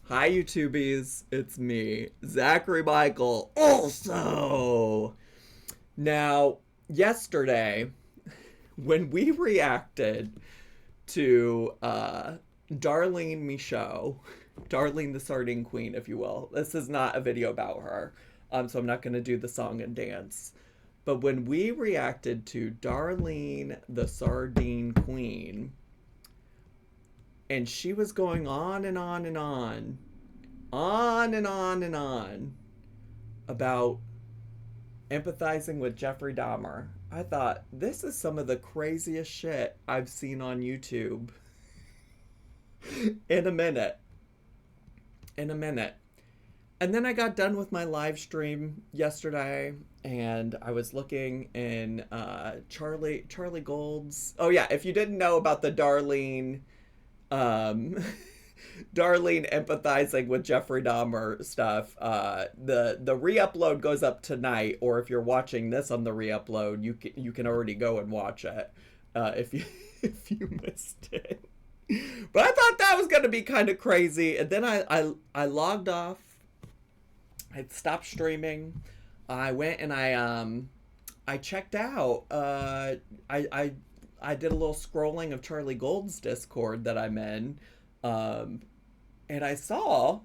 Hi, YouTubies. It's me, Zachary Michael. Also, now, yesterday, when we reacted to Darlene Michaud, Darlene the Sardine Queen, if you will, this is not a video about her, so I'm not going to do the song and dance. But when we reacted to Darlene the Sardine Queen, and she was going on and on and on and on and on about empathizing with Jeffrey Dahmer. I thought, this is some of the craziest shit I've seen on YouTube in a minute. In a minute. And then I got done with my live stream yesterday, and I was looking in Charlie Gold's. Oh yeah, if you didn't know about the um, Darlene empathizing with Jeffrey Dahmer stuff. The re-upload goes up tonight, or if you're watching this on the re-upload, you can already go and watch it if you if you missed it. But I thought that was gonna be kind of crazy, and then I logged off. I stopped streaming. I went and I checked out. I did a little scrolling of Charlie Gold's Discord that I'm in, um, and I saw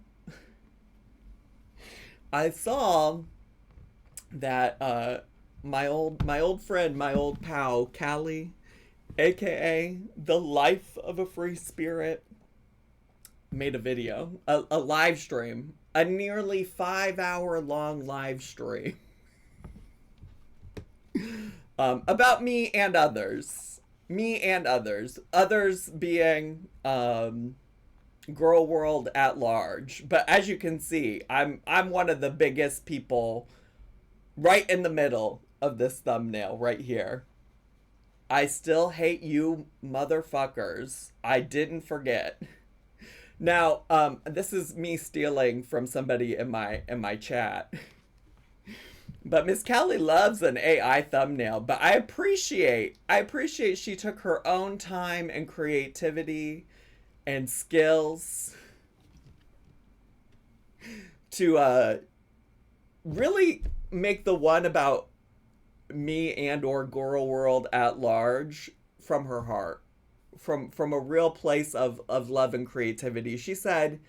that my old friend, my old pal Callie, aka the Life of a Free Spirit, made a video, a live stream, a nearly 5 hour long live stream about me and others being girl world at large. But as you can see, I'm one of the biggest people right in the middle of this thumbnail right here. I still hate you motherfuckers. I didn't forget. Now, this is me stealing from somebody in my chat. But Miss Callie loves an AI thumbnail, but I appreciate she took her own time and creativity and skills to really make the one about me and or girl world at large from her heart, from a real place of love and creativity. She said,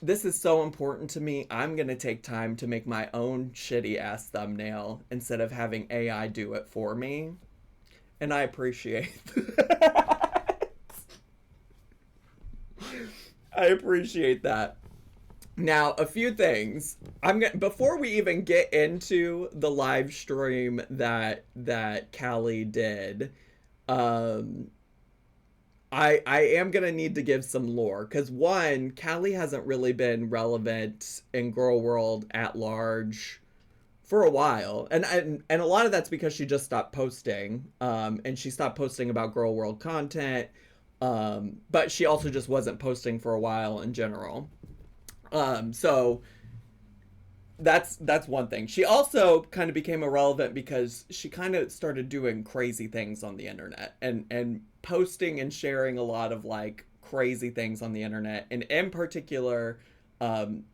this is so important to me, I'm going to take time to make my own shitty ass thumbnail instead of having AI do it for me. And I appreciate that. I appreciate that. Now, a few things. Before we even get into the live stream that Callie did, um I am gonna need to give some lore, because one, Callie hasn't really been relevant in girl world at large for a while, and a lot of that's because she just stopped posting, and she stopped posting about girl world content, but she also just wasn't posting for a while in general. So that's one thing. She also kind of became irrelevant because she kind of started doing crazy things on the internet, and posting and sharing a lot of like crazy things on the internet, and in particular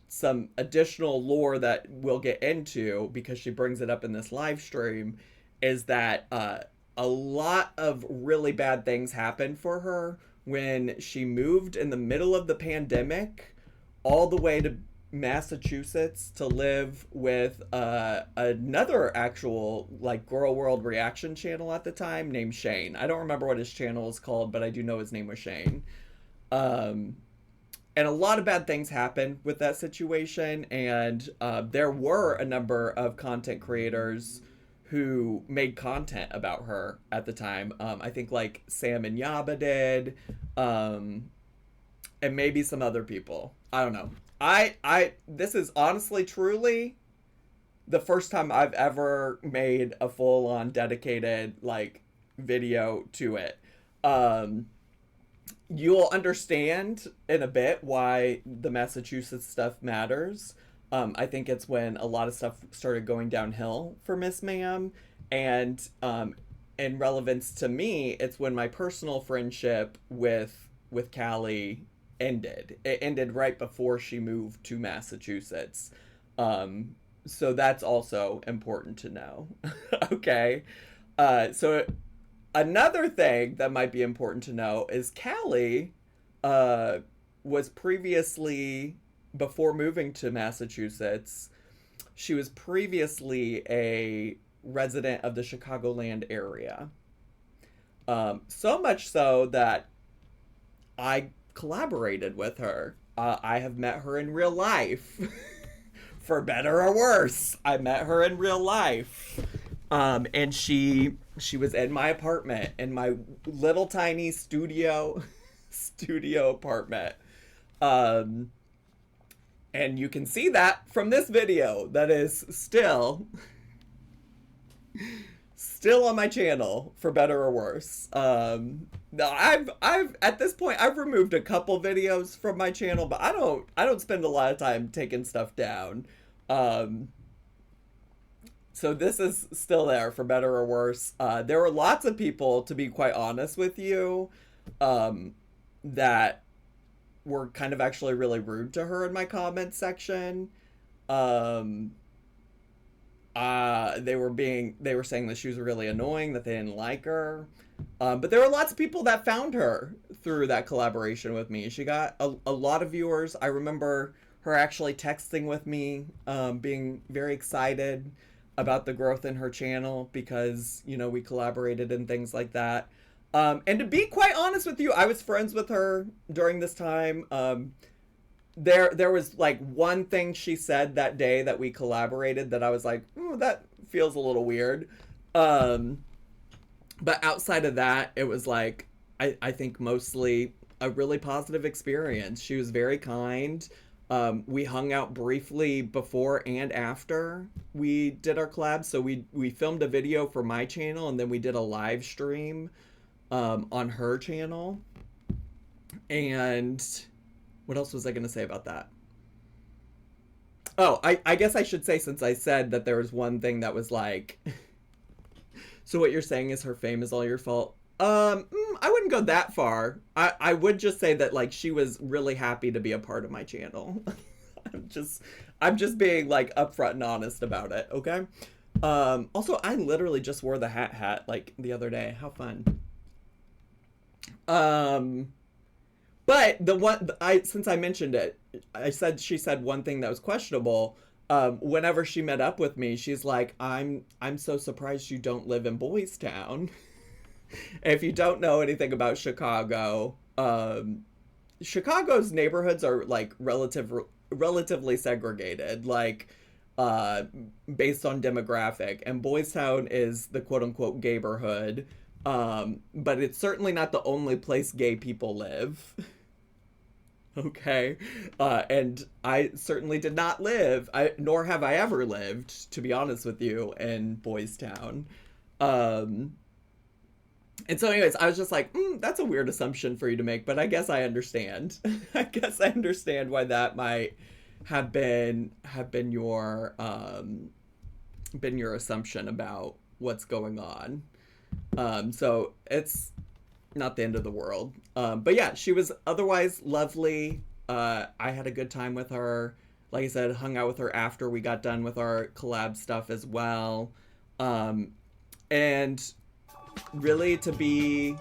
some additional lore that we'll get into because she brings it up in this live stream, is that a lot of really bad things happened for her when she moved in the middle of the pandemic all the way to Massachusetts to live with another actual like girl world reaction channel at the time named Shane. I don't remember what his channel is called, but I do know his name was Shane. And a lot of bad things happened with that situation, and there were a number of content creators who made content about her at the time. I think like Sam and Yaba did, and maybe some other people. I don't know. This is honestly, truly the first time I've ever made a full-on dedicated like video to it. You'll understand in a bit why the Massachusetts stuff matters. I think it's when a lot of stuff started going downhill for Miss Ma'am, and in relevance to me, it's when my personal friendship with Callie ended. It ended right before she moved to Massachusetts. So that's also important to know. Okay. So another thing that might be important to know is Callie was previously, before moving to Massachusetts, she was previously a resident of the Chicagoland area. So much so that I collaborated with her. I have met her in real life. For better or worse, I met her in real life. And she was in my apartment, in my little tiny studio apartment. And you can see that from this video that is still on my channel, for better or worse. I've at this point I've removed a couple videos from my channel, but I don't spend a lot of time taking stuff down. So this is still there, for better or worse. There were lots of people, to be quite honest with you, that were kind of actually really rude to her in my comments section. They were saying that she was really annoying, that they didn't like her. But there were lots of people that found her through that collaboration with me. She got a lot of viewers. I remember her actually texting with me, being very excited about the growth in her channel because, you know, we collaborated and things like that. And to be quite honest with you, I was friends with her during this time. There was like one thing she said that day that we collaborated that I was like, that feels a little weird. But outside of that, it was like, I think mostly a really positive experience. She was very kind. We hung out briefly before and after we did our collab. So we filmed a video for my channel, and then we did a live stream on her channel. And what else was I going to say about that? Oh, I guess I should say, since I said that there was one thing that was like, so what you're saying is her fame is all your fault. I wouldn't go that far. I would just say that, like, she was really happy to be a part of my channel. I'm just being, like, upfront and honest about it, okay? Also, I literally just wore the hat, like, the other day. How fun. But since I mentioned it, she said one thing that was questionable. Whenever she met up with me, she's like, I'm so surprised you don't live in Boys Town. If you don't know anything about Chicago, Chicago's neighborhoods are like relatively segregated, like based on demographic, and Boys Town is the quote unquote gayborhood, but it's certainly not the only place gay people live. Okay, and I certainly did not live, nor have I ever lived, to be honest with you, in Boys Town. And so anyways, I was just like, that's a weird assumption for you to make, but I guess I understand. I guess I understand why that might have been your assumption about what's going on. So it's not the end of the world. But yeah, she was otherwise lovely. I had a good time with her. Like I said, hung out with her after we got done with our collab stuff as well. And really, to be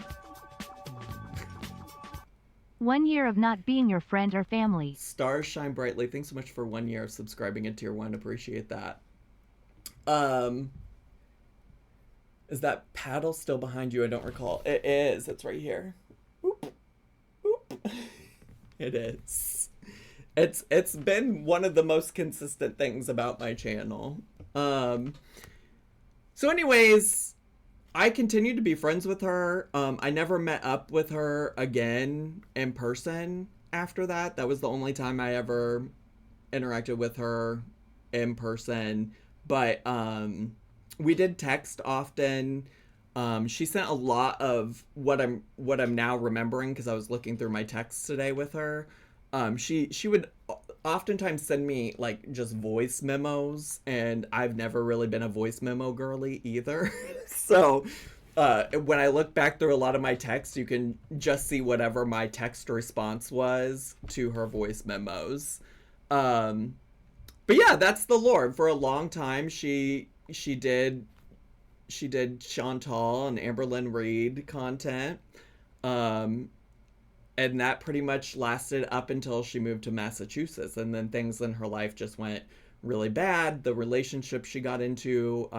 1 year of not being your friend or family. Stars shine brightly. Thanks so much for 1 year of subscribing in tier 1. Appreciate that. Is that paddle still behind you? I don't recall. It is. It's right here. Oop. Oop. It is. It's been one of the most consistent things about my channel. So anyways, I continued to be friends with her. I never met up with her again in person after that. That was the only time I ever interacted with her in person. But we did text often. She sent a lot of what I'm now remembering, because I was looking through my texts today with her. She would oftentimes send me like just voice memos, and I've never really been a voice memo girly either. So when I look back through a lot of my texts, you can just see whatever my text response was to her voice memos. But yeah, that's the Lord. For a long time, she did Chantal and Amberlynn Reid content. And that pretty much lasted up until she moved to Massachusetts. And then things in her life just went really bad. The relationship she got into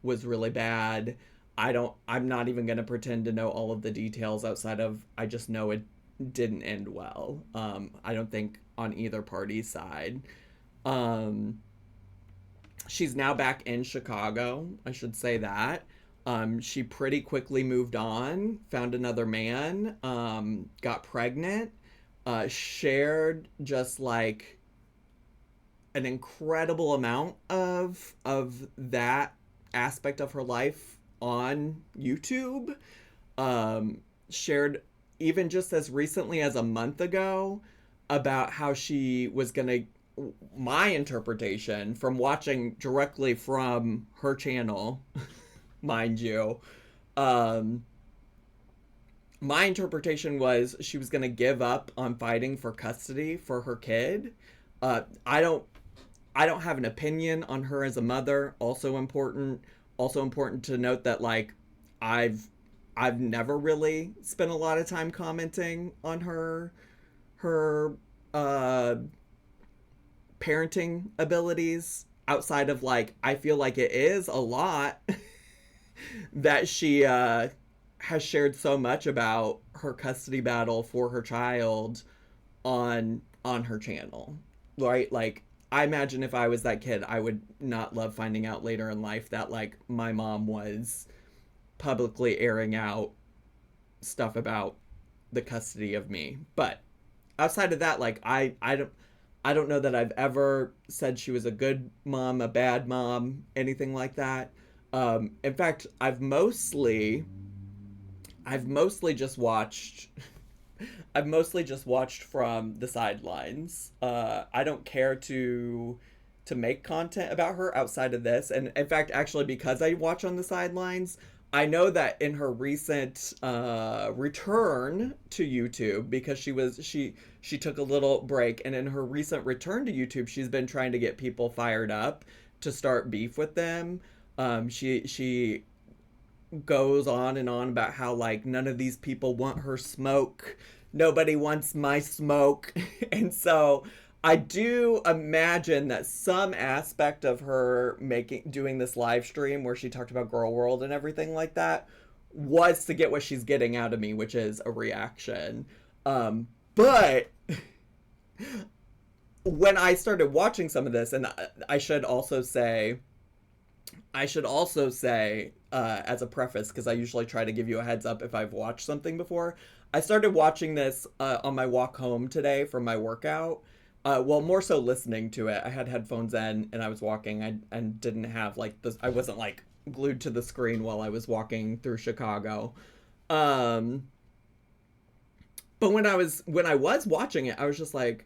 was really bad. I'm not even going to pretend to know all of the details outside of, I just know it didn't end well. I don't think on either party's side. She's now back in Chicago, I should say that. She pretty quickly moved on, found another man, got pregnant, shared just like an incredible amount of that aspect of her life on YouTube. Shared even just as recently as a month ago about how she was gonna, my interpretation from watching directly from her channel, mind you, my interpretation was she was going to give up on fighting for custody for her kid. I don't have an opinion on her as a mother. Also important to note that like I've never really spent a lot of time commenting on her parenting abilities outside of like, I feel like it is a lot that she has shared so much about her custody battle for her child on her channel, right? Like, I imagine if I was that kid, I would not love finding out later in life that like my mom was publicly airing out stuff about the custody of me. But outside of that, like I don't know that I've ever said she was a good mom, a bad mom, anything like that. In fact, I've mostly just watched from the sidelines. I don't care to make content about her outside of this. And in fact, actually, because I watch on the sidelines, I know that in her recent return to YouTube, because she took a little break, and in her recent return to YouTube, she's been trying to get people fired up to start beef with them. She goes on and on about how like none of these people want her smoke. Nobody wants my smoke. And so I do imagine that some aspect of her doing this live stream where she talked about Girl World and everything like that was to get what she's getting out of me, which is a reaction. But when I started watching some of this, and I should also say, as a preface, because I usually try to give you a heads up if I've watched something before, I started watching this on my walk home today from my workout. Well, more so listening to it. I had headphones in and I was walking and didn't have like this. I wasn't like glued to the screen while I was walking through Chicago. But when I was watching it, I was just like,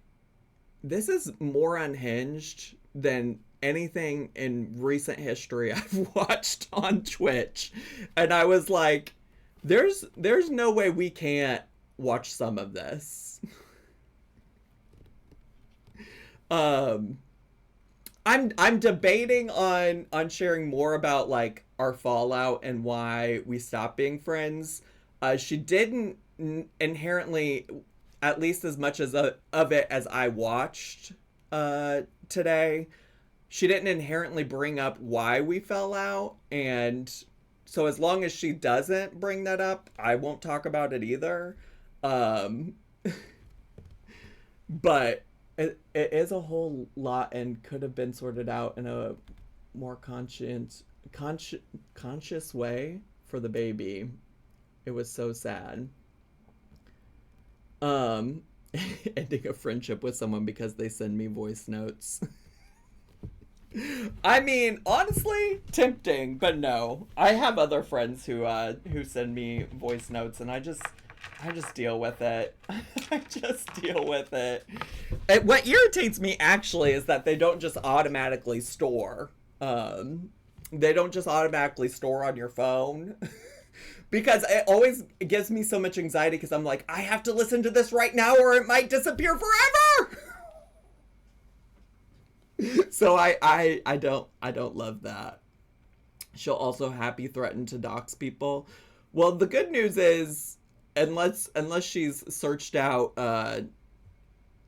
this is more unhinged than anything in recent history I've watched on Twitch. And I was like, there's no way we can't watch some of this. I'm debating on sharing more about like our fallout and why we stopped being friends. She didn't inherently, at least as much as of it as I watched today, she didn't inherently bring up why we fell out, and so as long as she doesn't bring that up, I won't talk about it either. But it is a whole lot and could have been sorted out in a more conscious way for the baby. It was so sad. Ending a friendship with someone because they send me voice notes. I mean, honestly, tempting, but no. I have other friends who send me voice notes, and I just deal with it. I just deal with it. And what irritates me actually is that they don't just automatically store. They don't just automatically store on your phone. because it always gives me so much anxiety because I'm like, I have to listen to this right now or it might disappear forever. So I don't love that. She'll also happy threaten to dox people. Well, the good news is, unless she's searched out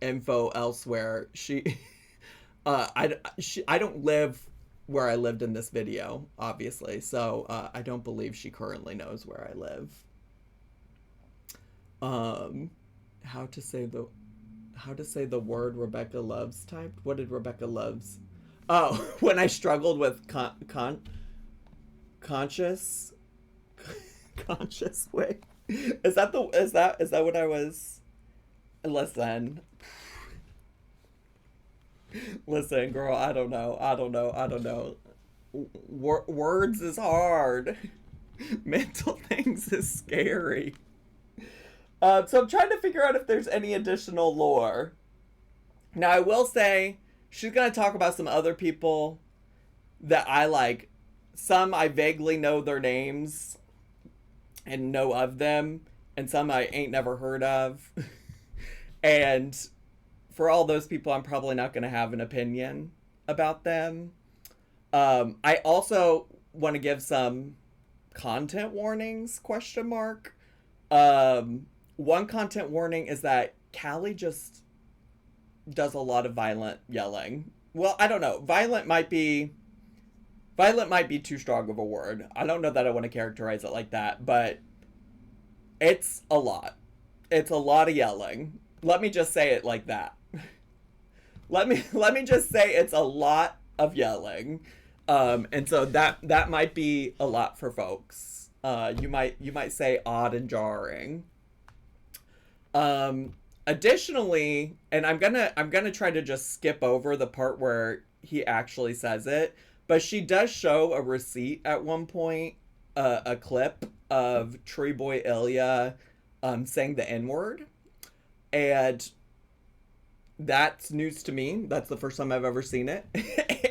info elsewhere, I don't live where I lived in this video, obviously, so I don't believe she currently knows where I live. How to say the word Rebecca Loves typed? What did Rebecca Loves? Oh, when I struggled with conscious way. Is that what I was? Listen, girl, I don't know. Words is hard. Mental things is scary. So I'm trying to figure out if there's any additional lore. Now, I will say, she's going to talk about some other people that I like. Some I vaguely know their names and know of them, and some I ain't never heard of. And for all those people, I'm probably not going to have an opinion about them. I also want to give some content warnings, ? One content warning is that Callie just does a lot of violent yelling. Well, I don't know. Violent might be too strong of a word. I don't know that I want to characterize it like that, but it's a lot. It's a lot of yelling. Let me just say it like that. Let me just say it's a lot of yelling. And so that might be a lot for folks. You might say odd and jarring. Additionally, and I'm gonna try to just skip over the part where he actually says it, but she does show a receipt at one point, a clip of Tree Boy Ilya saying the N-word, and that's news to me. That's the first time I've ever seen it.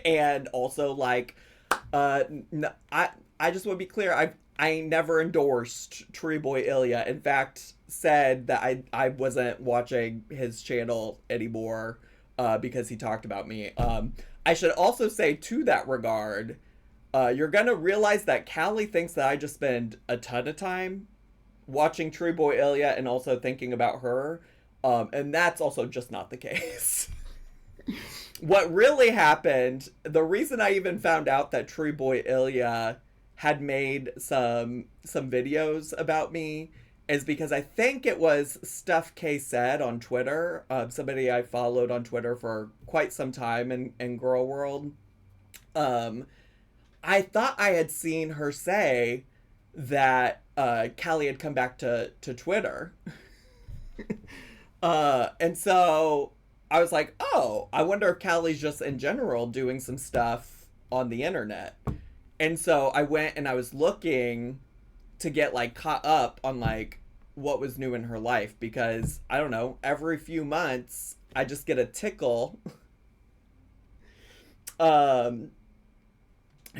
And also, like, I just want to be clear, I never endorsed Tree Boy Ilya. In fact, said that I wasn't watching his channel anymore because he talked about me. I should also say, to that regard, you're going to realize that Callie thinks that I just spend a ton of time watching Tree Boy Ilya and also thinking about her. And that's also just not the case. What really happened, the reason I even found out that Tree Boy Ilya had made some videos about me is because I think it was Stuff K Said on Twitter, somebody I followed on Twitter for quite some time in Girl World. I thought I had seen her say that Callie had come back to Twitter. And so I was like, oh, I wonder if Callie's just in general doing some stuff on the internet. And so I went and I was looking to get like caught up on like what was new in her life, because I don't know, every few months I just get a tickle. I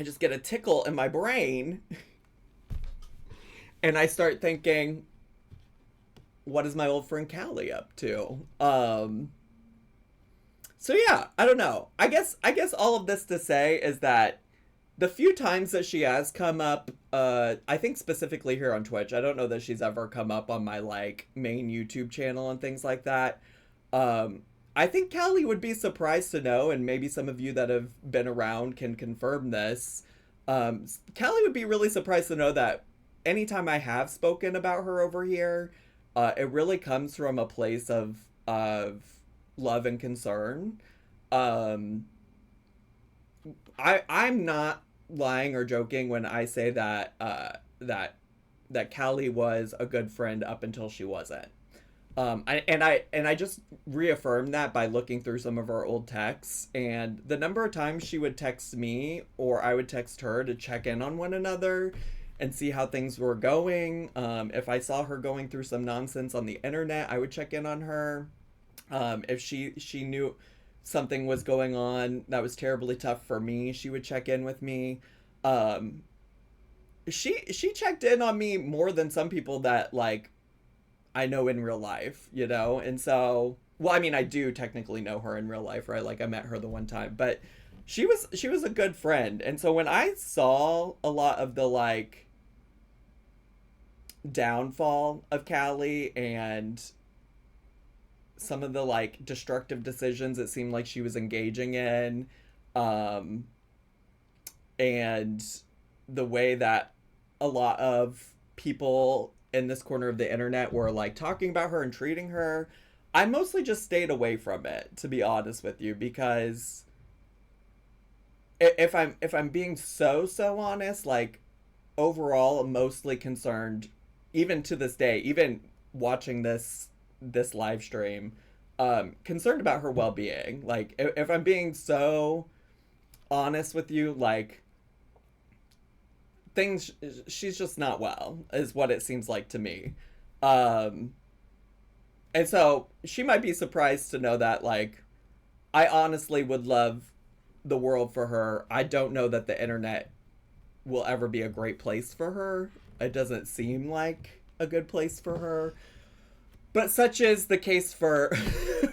just get a tickle in my brain and I start thinking, what is my old friend Callie up to? So yeah, I don't know. I guess all of this to say is that the few times that she has come up, I think specifically here on Twitch, I don't know that she's ever come up on my like main YouTube channel and things like that. I think Callie would be surprised to know, and maybe some of you that have been around can confirm this. Callie would be really surprised to know that anytime I have spoken about her over here, it really comes from a place of love and concern. I'm not lying or joking when I say that that Callie was a good friend up until she wasn't. I just reaffirmed that by looking through some of our old texts, and the number of times she would text me or I would text her to check in on one another and see how things were going. If I saw her going through some nonsense on the internet, I would check in on her. If she knew something was going on that was terribly tough for me, she would check in with me. she checked in on me more than some people that like I know in real life, you know? And so, well, I mean, I do technically know her in real life, right? Like I met her the one time, but she was a good friend. And so when I saw a lot of the like downfall of Callie and some of the like destructive decisions it seemed like she was engaging in, um and the way that a lot of people in this corner of the internet were like talking about her and treating her, I mostly just stayed away from it, to be honest with you, because if I'm being so honest, like overall I'm mostly concerned, even to this day, even watching this live stream, concerned about her well-being. Like if I'm being so honest with you, like things, she's just not well is what it seems like to me. um and so she might be surprised to know that like I honestly would love the world for her. I don't know that the internet will ever be a great place for her. It doesn't seem like a good place for her, but such is the case for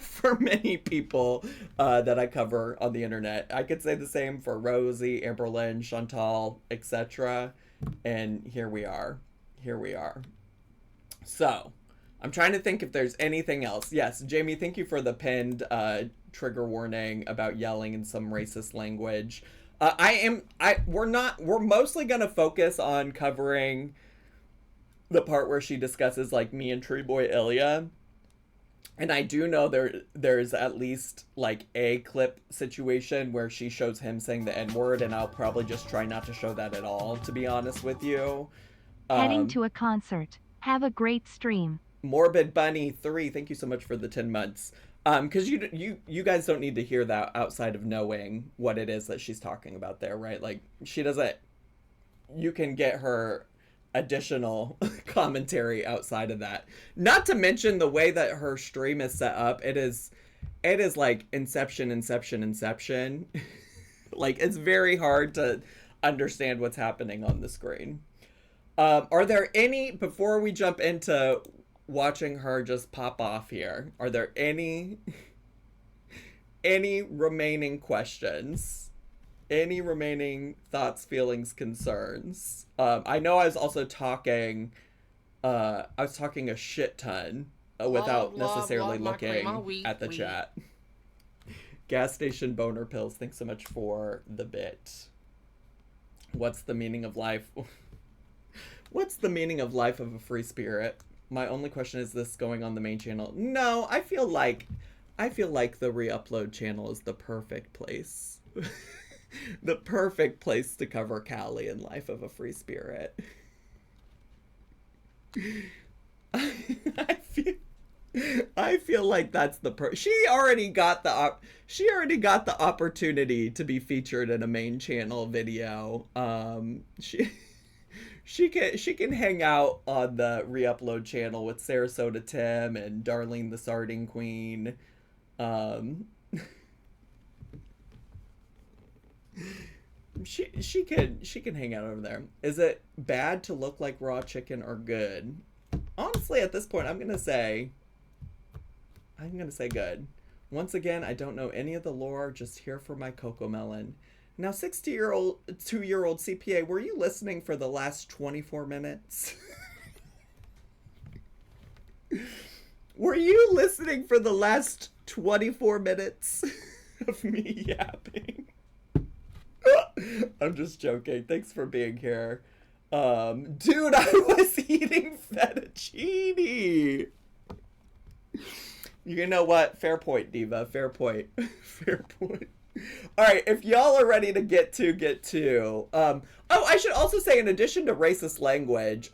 for many people that I cover on the internet. I could say the same for Rosie, Amberlynn, Chantal, etc. And here we are. Here we are. So, I'm trying to think if there's anything else. Yes, Jamie, thank you for the pinned trigger warning about yelling in some racist language. We're mostly gonna focus on covering the part where she discusses like me and Tree Boy Ilya. And I do know there's at least like a clip situation where she shows him saying the N-word, and I'll probably just try not to show that at all, to be honest with you. Heading to a concert. Have a great stream. Morbid Bunny 3, thank you so much for the 10 months. Because you guys don't need to hear that outside of knowing what it is that she's talking about there, right? Like she doesn't. You can get her additional commentary outside of that. Not to mention the way that her stream is set up. It is like inception. Like it's very hard to understand what's happening on the screen. Are there any, before we jump into watching her just pop off here, are there any remaining questions? Any remaining thoughts, feelings, concerns? I know I was also talking a shit ton without necessarily looking at the chat. Gas station boner pills, thanks so much for the bit. What's the meaning of life? What's the meaning of Life of a Free Spirit? My only question is this going on the main channel? No, I feel like the re-upload channel is the perfect place. The perfect place to cover Callie and Life of a Free Spirit. I feel like that's the she already got the opportunity to be featured in a main channel video. She can hang out on the re-upload channel with Sarasota Tim and Darlene the Sardine Queen. She can hang out over there. Is it bad to look like raw chicken or good? Honestly, at this point, I'm gonna say good. Once again, I don't know any of the lore, just here for my cocoa melon. Now, 2-year-old CPA, were you listening for the last 24 minutes? Were you listening for the last 24 minutes of me yapping? I'm just joking. Thanks for being here. Dude, I was eating fettuccine. You know what? Fair point, Diva. Fair point. Fair point. All right, if y'all are ready to get to. Oh, I should also say, in addition to racist language,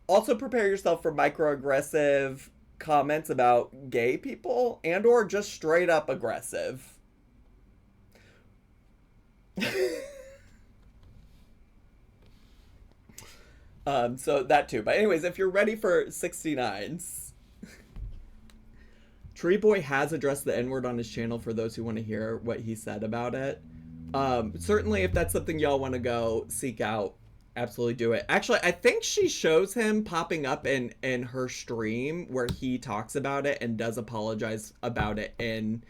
also prepare yourself for microaggressive comments about gay people and or just straight up aggressive. So that too. But anyways, if you're ready for 69s. Tree Boy has addressed the N-word on his channel for those who want to hear what he said about it. Certainly if that's something y'all want to go seek out Absolutely do it. Actually, I think she shows him popping up in her stream where he talks about it and does apologize about it in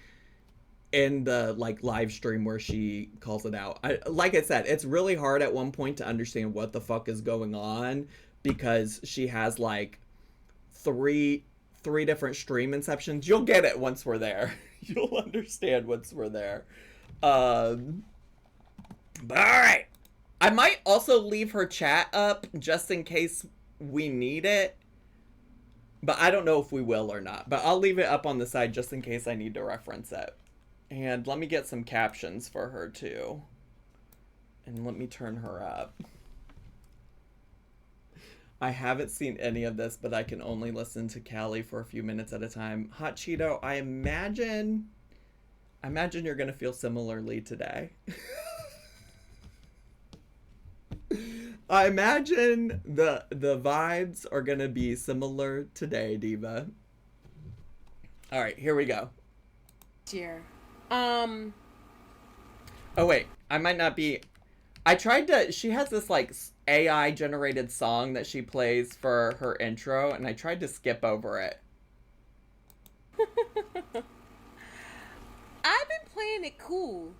the like live stream where she calls it out. Like I said, it's really hard at one point to understand what the fuck is going on because she has like three different stream inceptions. You'll get it once we're there. You'll understand once we're there. But all right. I might also leave her chat up just in case we need it. But I don't know if we will or not. But I'll leave it up on the side just in case I need to reference it. And let me get some captions for her too. And let me turn her up. I haven't seen any of this, but I can only listen to Callie for a few minutes at a time. Hot Cheeto, I imagine you're gonna feel similarly today. I imagine the vibes are gonna be similar today, Diva. All right, here we go. Year. Oh wait, I might not be. I tried to. She has this like AI generated song that she plays for her intro, and I tried to skip over it. I've been playing it cool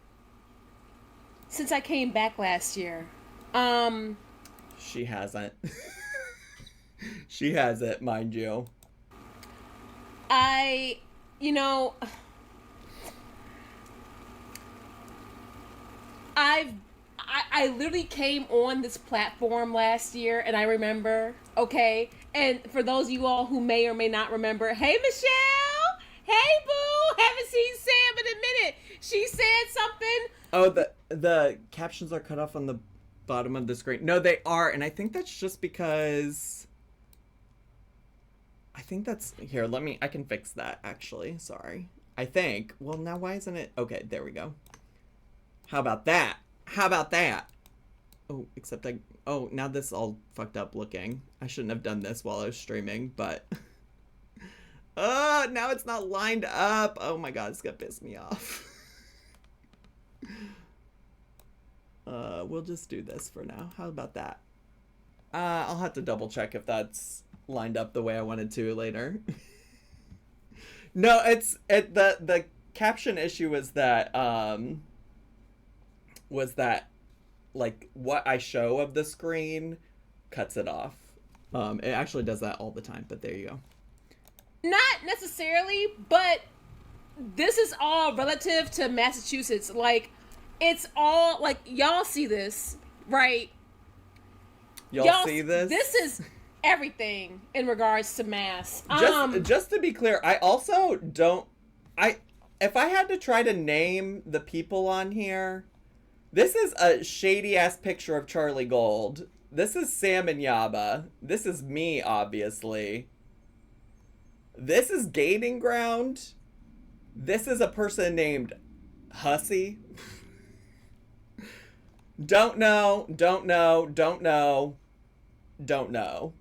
since I came back last year. She hasn't. She hasn't, mind you. I literally came on this platform last year, and I remember, okay? And for those of you all who may or may not remember, hey, Michelle! Hey, boo! Haven't seen Sam in a minute. She said something. Oh, the captions are cut off on the bottom of the screen. No, they are, and I think that's just because... I think that's... Here, I can fix that, actually. Sorry. I think. Well, now why isn't it... Okay, there we go. How about that? How about that? Oh, except oh, now this is all fucked up looking. I shouldn't have done this while I was streaming, but... now it's not lined up. Oh my god, it's gonna piss me off. We'll just do this for now. How about that? I'll have to double check if that's lined up the way I wanted to later. No, the caption issue was that like what I show of the screen cuts it off. It actually does that all the time, but there you go. Not necessarily, but this is all relative to Massachusetts. Like, it's all, like, y'all see this, right? Y'all see this? This is everything in regards to Mass. Just to be clear, I also don't... If I had to try to name the people on here, this is a shady-ass picture of Charlie Gold. This is Sam and Yaba. This is me, obviously. This is Gaining Ground. This is a person named Hussy. Don't know. Don't know a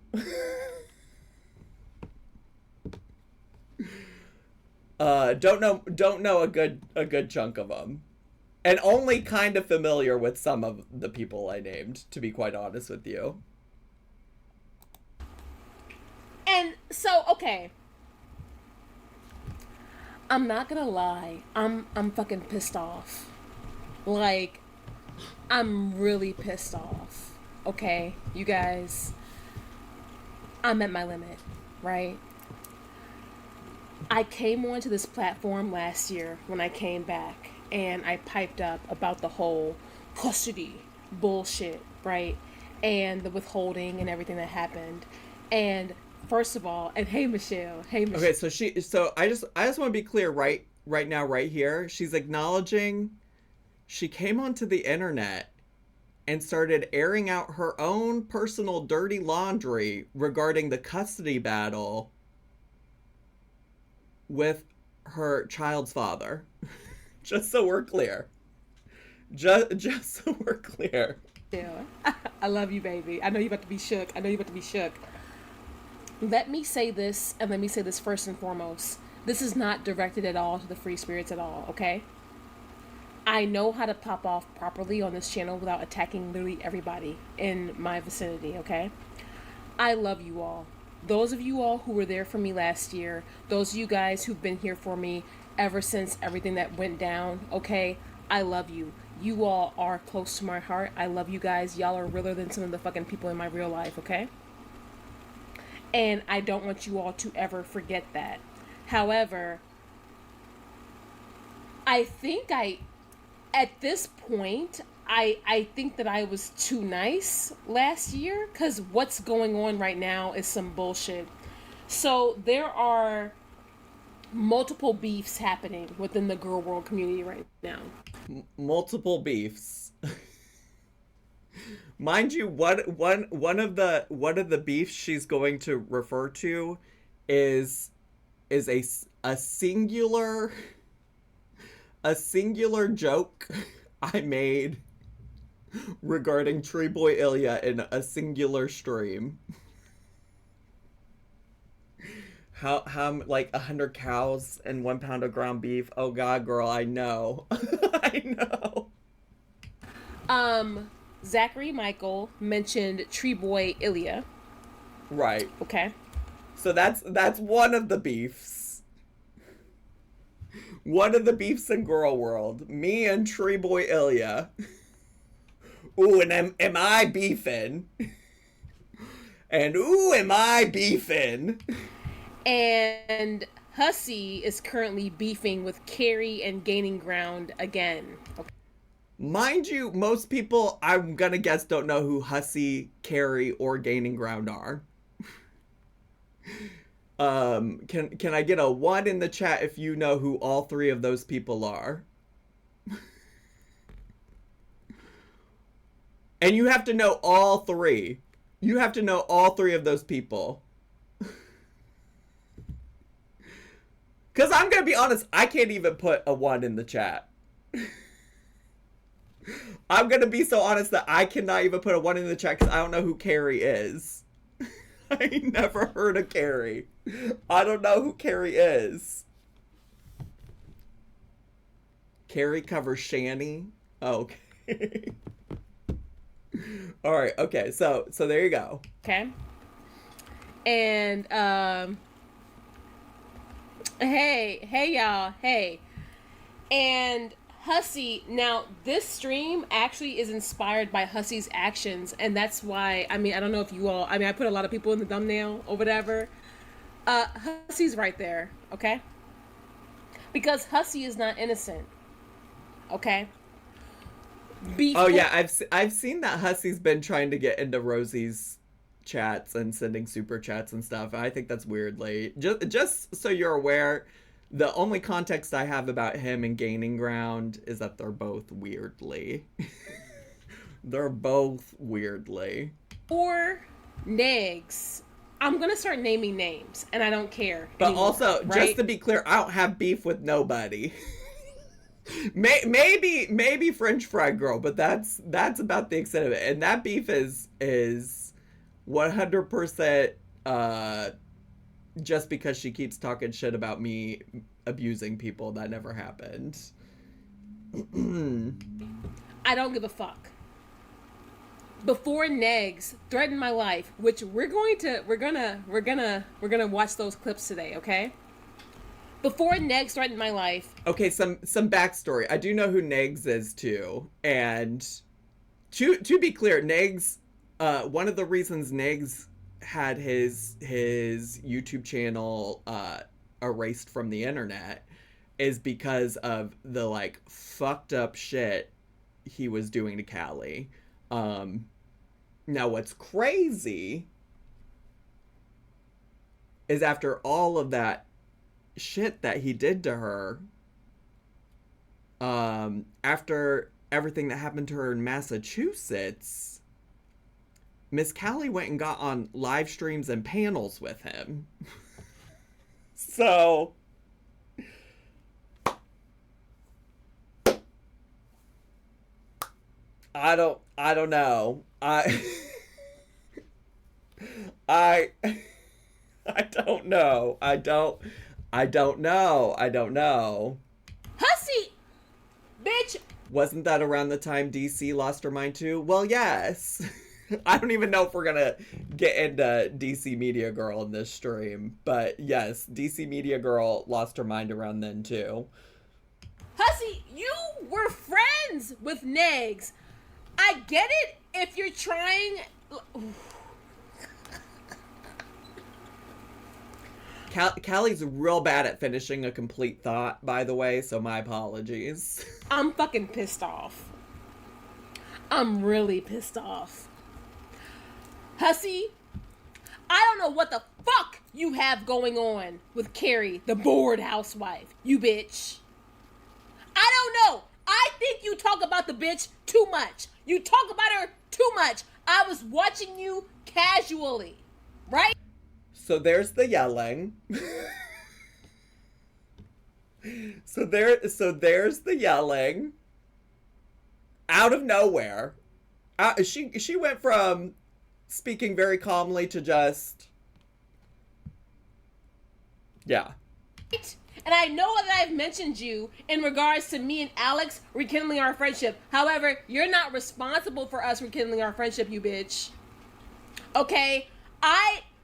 good chunk of them. And only kind of familiar with some of the people I named, to be quite honest with you. And so, okay. I'm not gonna lie. I'm fucking pissed off. Like, I'm really pissed off. Okay, you guys. I'm at my limit, right? I came onto this platform last year when I came back, and I piped up about the whole custody bullshit, right? And the withholding and everything that happened. And first of all, and hey Michelle. Okay, so I just want to be clear right now, right here. She's acknowledging she came onto the internet and started airing out her own personal dirty laundry regarding the custody battle with her child's father. Just so we're clear. Just so we're clear. Yeah. I love you, baby. I know you're about to be shook. Let me say this, and let me say this first and foremost. This is not directed at all to the free spirits at all, okay? I know how to pop off properly on this channel without attacking literally everybody in my vicinity, okay? I love you all. Those of you all who were there for me last year, those of you guys who've been here for me ever since everything that went down, okay? I love you. You all are close to my heart. I love you guys. Y'all are realer than some of the fucking people in my real life, okay? And I don't want you all to ever forget that. However, I think at this point, I think that I was too nice last year, because what's going on right now is some bullshit. So there are multiple beefs happening within the girl world community right now. Multiple beefs. Mind you, one of the beefs she's going to refer to is a singular joke I made regarding Tree Boy Ilya in a singular stream. How like 100 cows and 1 pound of ground beef. Oh God, girl, I know. I know. Zachary Michael mentioned Tree Boy Ilya. Right. Okay. So that's one of the beefs. One of the beefs in Girl World. Me and Tree Boy Ilya. Ooh, and am I beefing? And ooh, am I beefing? And Hussey is currently beefing with Carrie and gaining ground again. Okay. Mind you, most people, I'm gonna guess, don't know who Hussey, Carrie, or Gaining Ground are. Can I get a 1 in the chat if you know who all 3 of those people are? And you have to know all 3. You have to know all 3 of those people. Because I'm going to be honest, I can't even put a 1 in the chat. I'm going to be so honest that I cannot even put a 1 in the chat because I don't know who Carrie is. I never heard of Carrie. I don't know who Carrie is. Carrie covers Shani? Okay. All right. Okay. So there you go. Okay. And hey y'all, hey. And Hussey, now this stream actually is inspired by Hussey's actions, and that's why, I mean, I don't know if you all, I mean, I put a lot of people in the thumbnail or whatever. Hussey's right there, okay? Because Hussey is not innocent, okay? Oh yeah, I've seen that Hussey's been trying to get into Rosie's chats and sending super chats and stuff. I think that's weirdly. Just so you're aware, the only context I have about him and Gaining Ground is that they're both weirdly. They're both weirdly. Or Negs. I'm gonna start naming names, and I don't care. But anymore, also, right? just to be clear, I don't have beef with nobody. Maybe French Fry Girl, but that's about the extent of it. And that beef is 100% just because she keeps talking shit about me abusing people. That never happened. I don't give a fuck. Before Negs threatened my life, which we're gonna watch those clips today, okay? Before Negs threatened my life. Okay, some backstory. I do know who Negs is too, and to be clear, Negs, one of the reasons Negs had his YouTube channel erased from the internet is because of the like fucked up shit he was doing to Callie. Now what's crazy is after all of that shit that he did to her, after everything that happened to her in Massachusetts, Miss Callie went and got on live streams and panels with him. So I don't know. I don't know. I don't know. Hussey, bitch, Wasn't that around the time DC lost her mind too? Well, yes. I don't even know if we're gonna get into DC Media Girl in this stream, but yes, DC Media Girl lost her mind around then too. Hussy, you were friends with Negs. I get it if you're trying... Callie's real bad at finishing a complete thought, by the way, so my apologies. I'm fucking pissed off. I'm really pissed off. Hussy, I don't know what the fuck you have going on with Carrie, the bored housewife. You bitch. I don't know. I think you talk about the bitch too much. You talk about her too much. I was watching you casually, right? So there's the yelling. So there's the yelling. Out of nowhere. She went from speaking very calmly to just... Yeah. And I know that I've mentioned you in regards to me and Alex rekindling our friendship. However, you're not responsible for us rekindling our friendship, you bitch. Okay?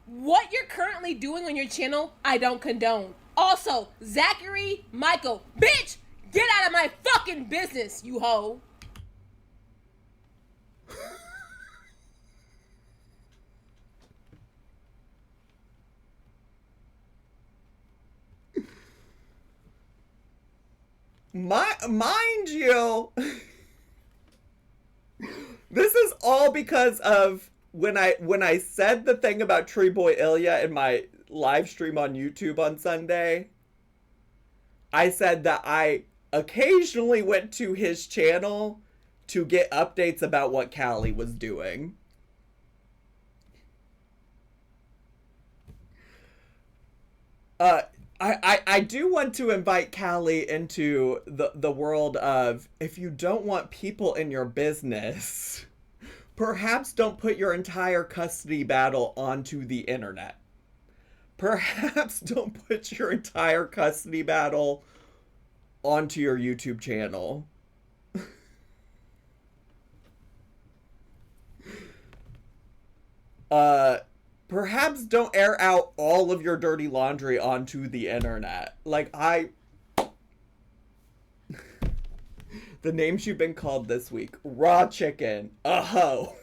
What you're currently doing on your channel, I don't condone. Also, Zachary, Michael, bitch, get out of my fucking business, you hoe. Mind you, this is all because of when I said the thing about Tree Boy Ilya in my live stream on YouTube on Sunday. I said that I occasionally went to his channel to get updates about what Callie was doing. I do want to invite Callie into the world of, if you don't want people in your business, perhaps don't put your entire custody battle onto the internet. Perhaps don't put your entire custody battle onto your YouTube channel. Perhaps don't air out all of your dirty laundry onto the internet. Like, the names you've been called this week. Raw chicken. A hoe.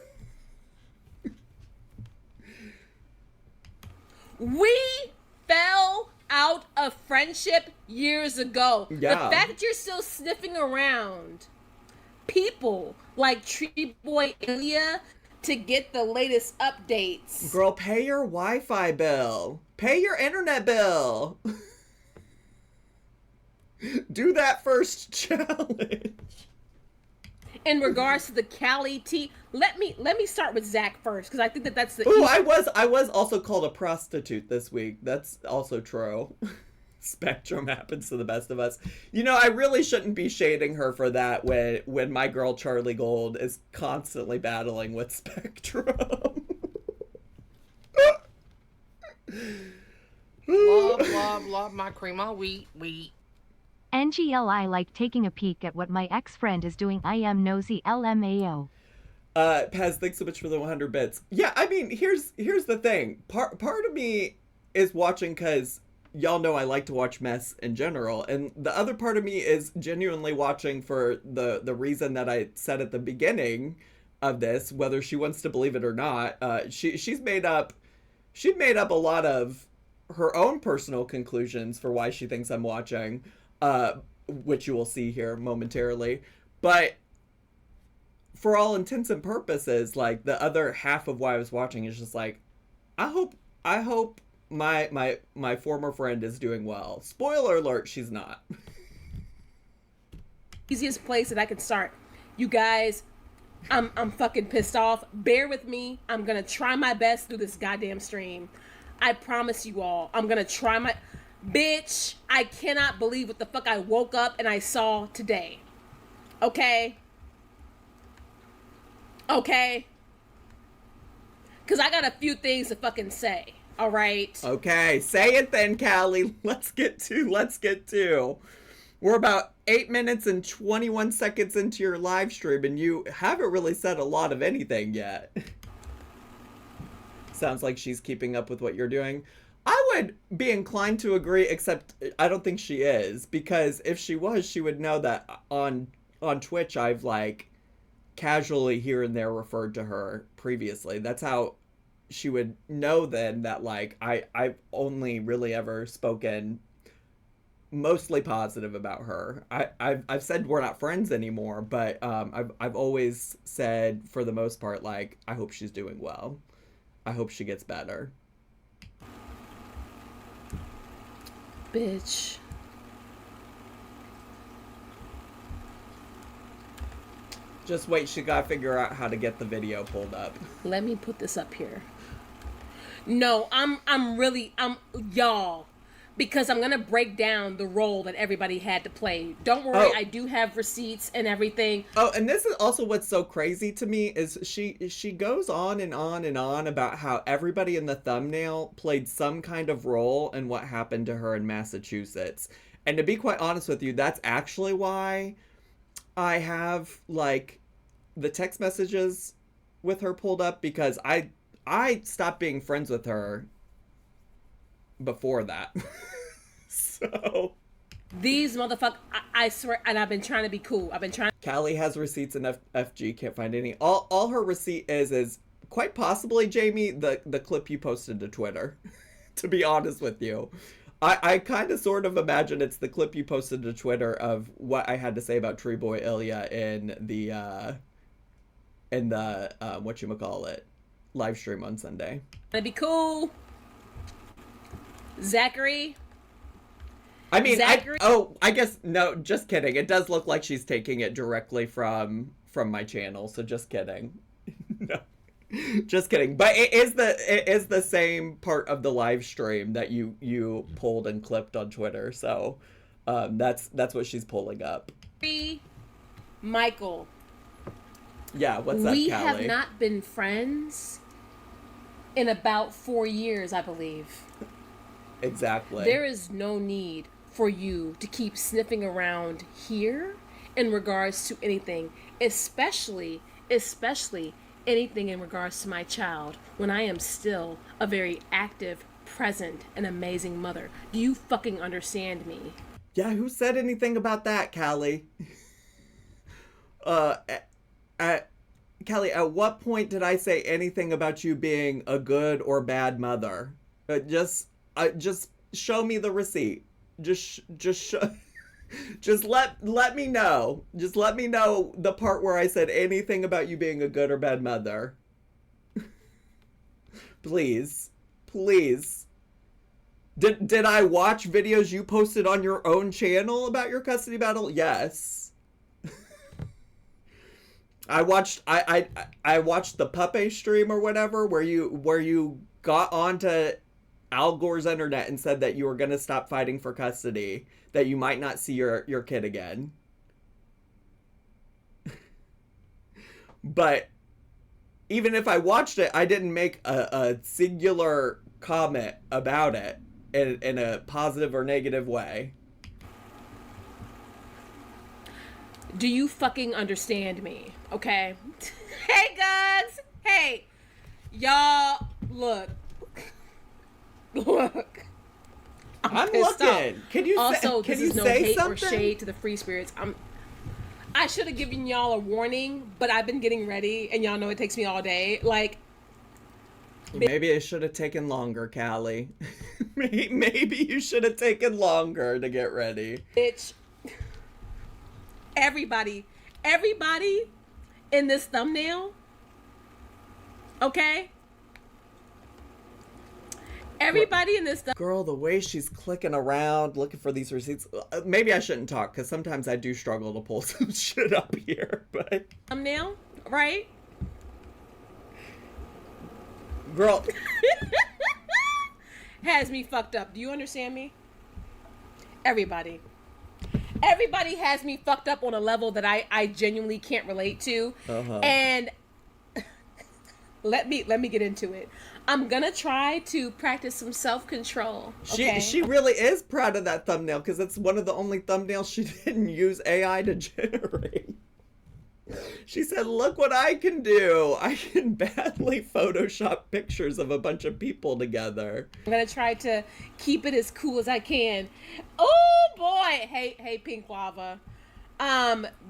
We fell out of friendship years ago. Yeah. The fact that you're still sniffing around people like Tree Boy Ilya to get the latest updates. Girl, pay your Wi-Fi bill. Pay your internet bill. Do that first challenge. In regards to the Callie tea, let me start with Zach first, because I think that's the... Ooh, I was also called a prostitute this week. That's also true. Spectrum happens to the best of us. You know, I really shouldn't be shading her for that when my girl Charlie Gold is constantly battling with Spectrum. Blah, blah, blah, my cream of wheat. NGLI like taking a peek at what my ex-friend is doing. I am nosy LMAO. Paz, thanks so much for the 100 bits. Yeah, I mean, here's the thing. Part of me is watching because y'all know I like to watch mess in general, and the other part of me is genuinely watching for the reason that I said at the beginning of this, whether she wants to believe it or not. She's made up a lot of her own personal conclusions for why she thinks I'm watching, which you will see here momentarily. But for all intents and purposes, like, the other half of why I was watching is just like, I hope my former friend is doing well. Spoiler alert, she's not. Easiest place that I could start. You guys, I'm fucking pissed off. Bear with me. I'm gonna try my best through this goddamn stream. I promise you all, I'm gonna try my... Bitch, I cannot believe what the fuck I woke up and I saw today. Okay? Okay? Because I got a few things to fucking say. All right? Okay, say it then, Callie. Let's get to. We're about 8 minutes and 21 seconds into your live stream, and you haven't really said a lot of anything yet. Sounds like she's keeping up with what you're doing. I would be inclined to agree, except I don't think she is, because if she was, she would know that on Twitch I've like casually here and there referred to her previously. That's how she would know then that like I've only really ever spoken mostly positive about her. I've said we're not friends anymore, but I've always said for the most part like I hope she's doing well. I hope she gets better. Bitch. Just wait, she gotta figure out how to get the video pulled up. Let me put this up here. No, I'm y'all, because I'm gonna break down the role that everybody had to play. Don't worry, I do have receipts and everything. Oh, and this is also what's so crazy to me is she goes on and on and on about how everybody in the thumbnail played some kind of role in what happened to her in Massachusetts. And to be quite honest with you, that's actually why I have like the text messages with her pulled up, because I stopped being friends with her before that. So These motherfuckers, I swear, and I've been trying to be cool. I've been trying. Callie has receipts in FG, can't find any. All her receipt is quite possibly, Jamie, the clip you posted to Twitter. To be honest with you, I kind of sort of imagine it's the clip you posted to Twitter of what I had to say about Tree Boy Ilya in the whatchamacallit live stream on Sunday. To be cool. Zachary. I mean, Zachary? I guess, no, just kidding. It does look like she's taking it directly from my channel, so just kidding. No, just kidding. But it is the same part of the live stream that you pulled and clipped on Twitter, so that's what she's pulling up. Michael. Yeah, what's up, We Callie? have not been friends in about 4 years, I believe. Exactly. There is no need for you to keep sniffing around here in regards to anything, especially anything in regards to my child, when I am still a very active, present, and amazing mother. Do you fucking understand me? Yeah, who said anything about that, Callie? Callie, at what point did I say anything about you being a good or bad mother? Just show me the receipt. Just let me know. Just let me know the part where I said anything about you being a good or bad mother. Please. Did I watch videos you posted on your own channel about your custody battle? Yes. I watched the Puppet stream or whatever where you got onto Al Gore's internet and said that you were gonna stop fighting for custody, that you might not see your kid again. But even if I watched it, I didn't make a singular comment about it in a positive or negative way. Do you fucking understand me? Okay. Hey guys. Hey. Y'all, look. I'm pissed looking. off. Can you also, say, can this you is no say hate something? or shade to the free spirits. I should have given y'all a warning, but I've been getting ready, and y'all know it takes me all day. Like, maybe it should have taken longer, Callie. Maybe you should have taken longer to get ready. bitch. Everybody in this thumbnail, okay? Everybody in this Girl, the way she's clicking around looking for these receipts. Maybe I shouldn't talk, because sometimes I do struggle to pull some shit up here, but... thumbnail, right? Girl... has me fucked up. Do you understand me? Everybody has me fucked up on a level that I genuinely can't relate to. Uh-huh. And let me get into it. I'm gonna try to practice some self-control. Okay? She really is proud of that thumbnail because it's one of the only thumbnails she didn't use AI to generate. She said, look what I can do. I can badly Photoshop pictures of a bunch of people together. I'm gonna try to keep it as cool as I can. Oh boy! Hey, Pink Lava.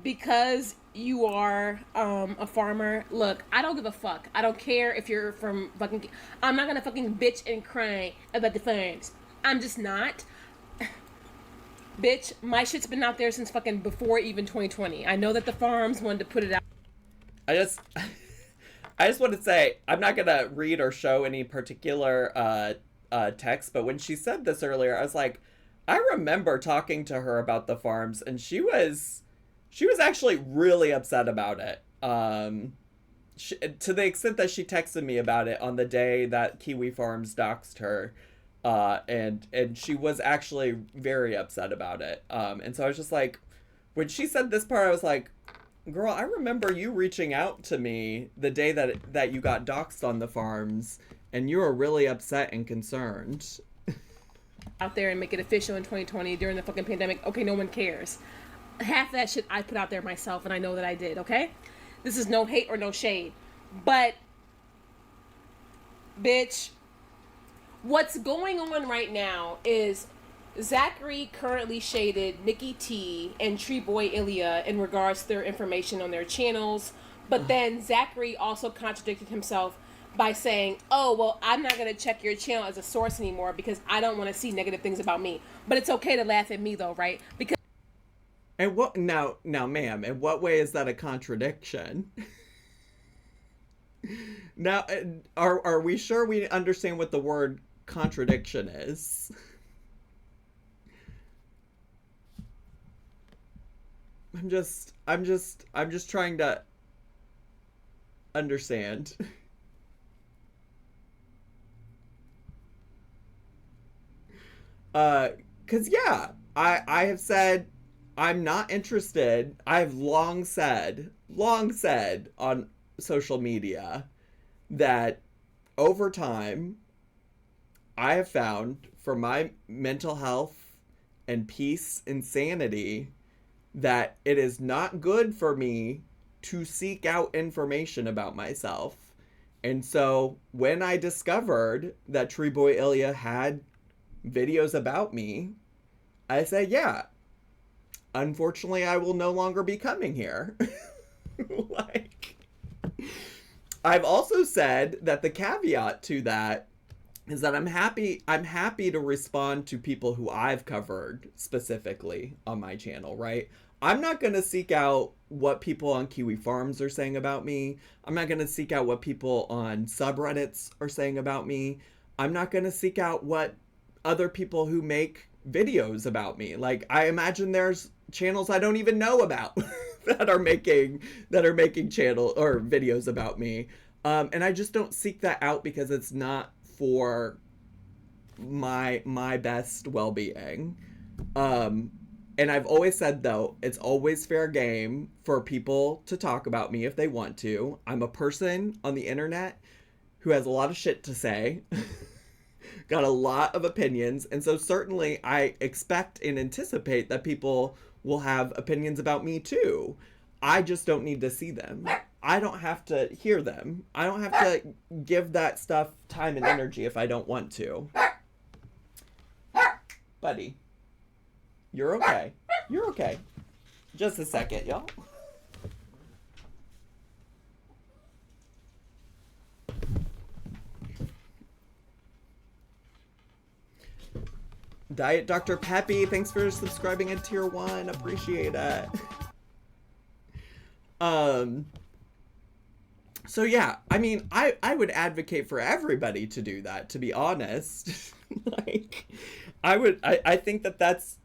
Because you are a farmer, look, I don't give a fuck. I don't care if you're from fucking... I'm not gonna fucking bitch and cry about the farms. I'm just not. Bitch, my shit's been out there since fucking before even 2020. I know that the farms wanted to put it out. I just want to say, I'm not gonna read or show any particular text, but when she said this earlier, I was like, I remember talking to her about the farms, and she was actually really upset about it. To the extent that she texted me about it on the day that Kiwi Farms doxed her, and she was actually very upset about it. And so I was just like, when she said this part, I was like, girl, I remember you reaching out to me the day that you got doxed on the farms, and you were really upset and concerned. Out there and make it official in 2020 during the fucking pandemic. Okay, no one cares. Half that shit I put out there myself, and I know that I did, okay? This is no hate or no shade. But, bitch, what's going on right now is Zachary currently shaded Nikki T and Tree Boy Ilya in regards to their information on their channels. But then Zachary also contradicted himself by saying, oh, well, I'm not going to check your channel as a source anymore because I don't want to see negative things about me. But it's okay to laugh at me, though, right? Because... And what... Now, ma'am, in what way is that a contradiction? Now, are we sure we understand what the word contradiction is? I'm just trying to understand. Cause yeah, I have said I'm not interested. I've long said on social media that over time I have found for my mental health and peace and sanity that it is not good for me to seek out information about myself. And so when I discovered that Tree Boy Ilya had videos about me, I said, yeah, unfortunately, I will no longer be coming here. Like, I've also said that the caveat to that is that I'm happy to respond to people who I've covered specifically on my channel, right? I'm not going to seek out what people on Kiwi Farms are saying about me. I'm not going to seek out what people on subreddits are saying about me. I'm not going to seek out what other people who make videos about me. Like, I imagine there's channels I don't even know about that are making channel or videos about me. And I just don't seek that out because it's not for my best well-being. And I've always said, though, it's always fair game for people to talk about me if they want to. I'm a person on the internet who has a lot of shit to say, got a lot of opinions, and so certainly I expect and anticipate that people will have opinions about me too. I just don't need to see them. I don't have to hear them. I don't have to give that stuff time and energy if I don't want to. Buddy. You're okay. You're okay. Just a second, y'all. Diet Dr. Peppy, thanks for subscribing in tier 1. Appreciate it. So yeah, I mean, I would advocate for everybody to do that, to be honest. Like, I think that that's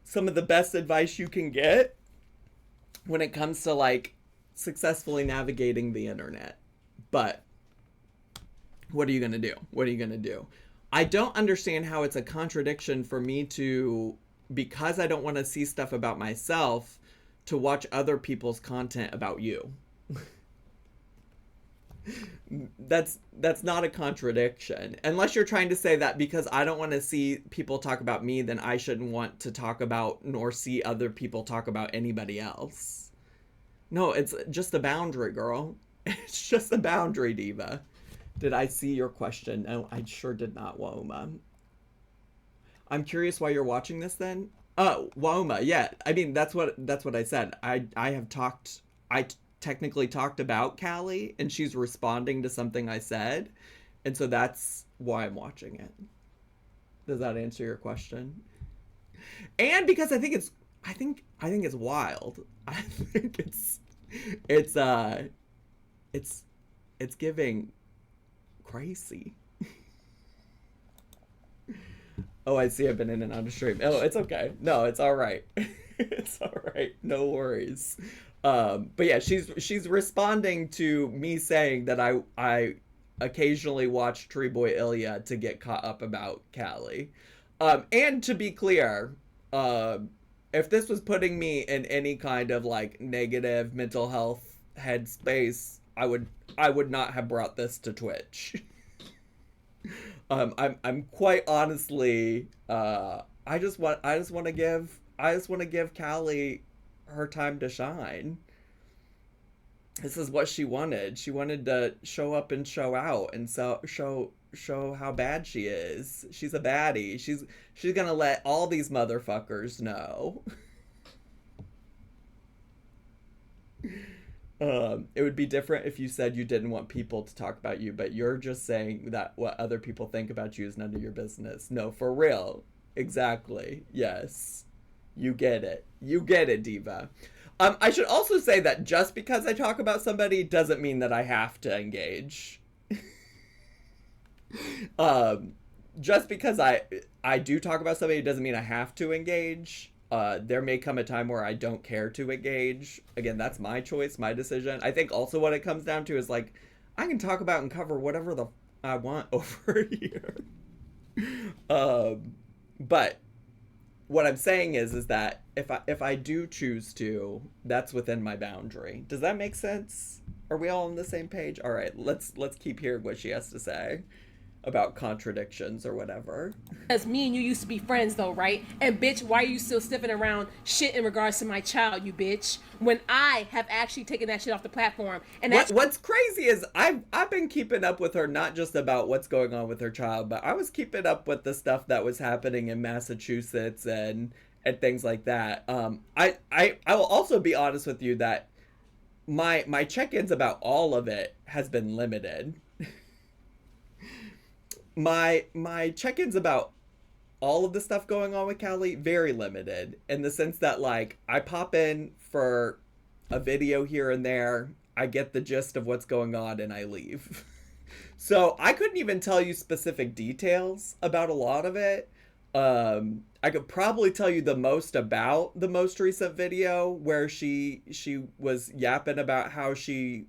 some of the best advice you can get when it comes to, like, successfully navigating the internet. But what are you gonna do? What are you gonna do? I don't understand how it's a contradiction for me to, because I don't want to see stuff about myself, to watch other people's content about you. That's not a contradiction. Unless you're trying to say that because I don't want to see people talk about me, then I shouldn't want to talk about nor see other people talk about anybody else. No, it's just a boundary, girl. It's just a boundary, diva. Did I see your question? No, I sure did not, Woma. I'm curious why you're watching this then. Oh, Woma, yeah. I mean, that's what I said. I technically talked about Callie, and she's responding to something I said, and so that's why I'm watching it. Does that answer your question? And because I think it's wild. I think it's giving crazy. Oh, I see. I've been in and out of stream. Oh, it's okay. No, it's all right. It's all right. No worries. But yeah, she's responding to me saying that I occasionally watch Tree Boy Ilya to get caught up about Callie. And to be clear, if this was putting me in any kind of like negative mental health headspace, I would not have brought this to Twitch. I'm quite honestly, I just want to give Callie her time to shine. This is what she wanted. She wanted to show up and show out and show how bad she is. She's a baddie. She's gonna let all these motherfuckers know. It would be different if you said you didn't want people to talk about you, but you're just saying that what other people think about you is none of your business. No, for real. Exactly. Yes. You get it. You get it, diva. I should also say that just because I talk about somebody doesn't mean that I have to engage. Just because I do talk about somebody doesn't mean I have to engage. There may come a time where I don't care to engage. Again, that's my choice, my decision. I think also what it comes down to is like, I can talk about and cover whatever I want over here. But what I'm saying is that if I do choose to, that's within my boundary. Does that make sense? Are we all on the same page? All right, let's keep hearing what she has to say about contradictions or whatever. Because me and you used to be friends though, right? And bitch, why are you still sniffing around shit in regards to my child, you bitch? When I have actually taken that shit off the platform. And what's crazy is I've been keeping up with her, not just about what's going on with her child, but I was keeping up with the stuff that was happening in Massachusetts and things like that. I will also be honest with you that my check-ins about all of it has been limited. My check-ins about all of the stuff going on with Callie, very limited, in the sense that like I pop in for a video here and there, I get the gist of what's going on, and I leave. So I couldn't even tell you specific details about a lot of it. I could probably tell you the most about the most recent video where she was yapping about how she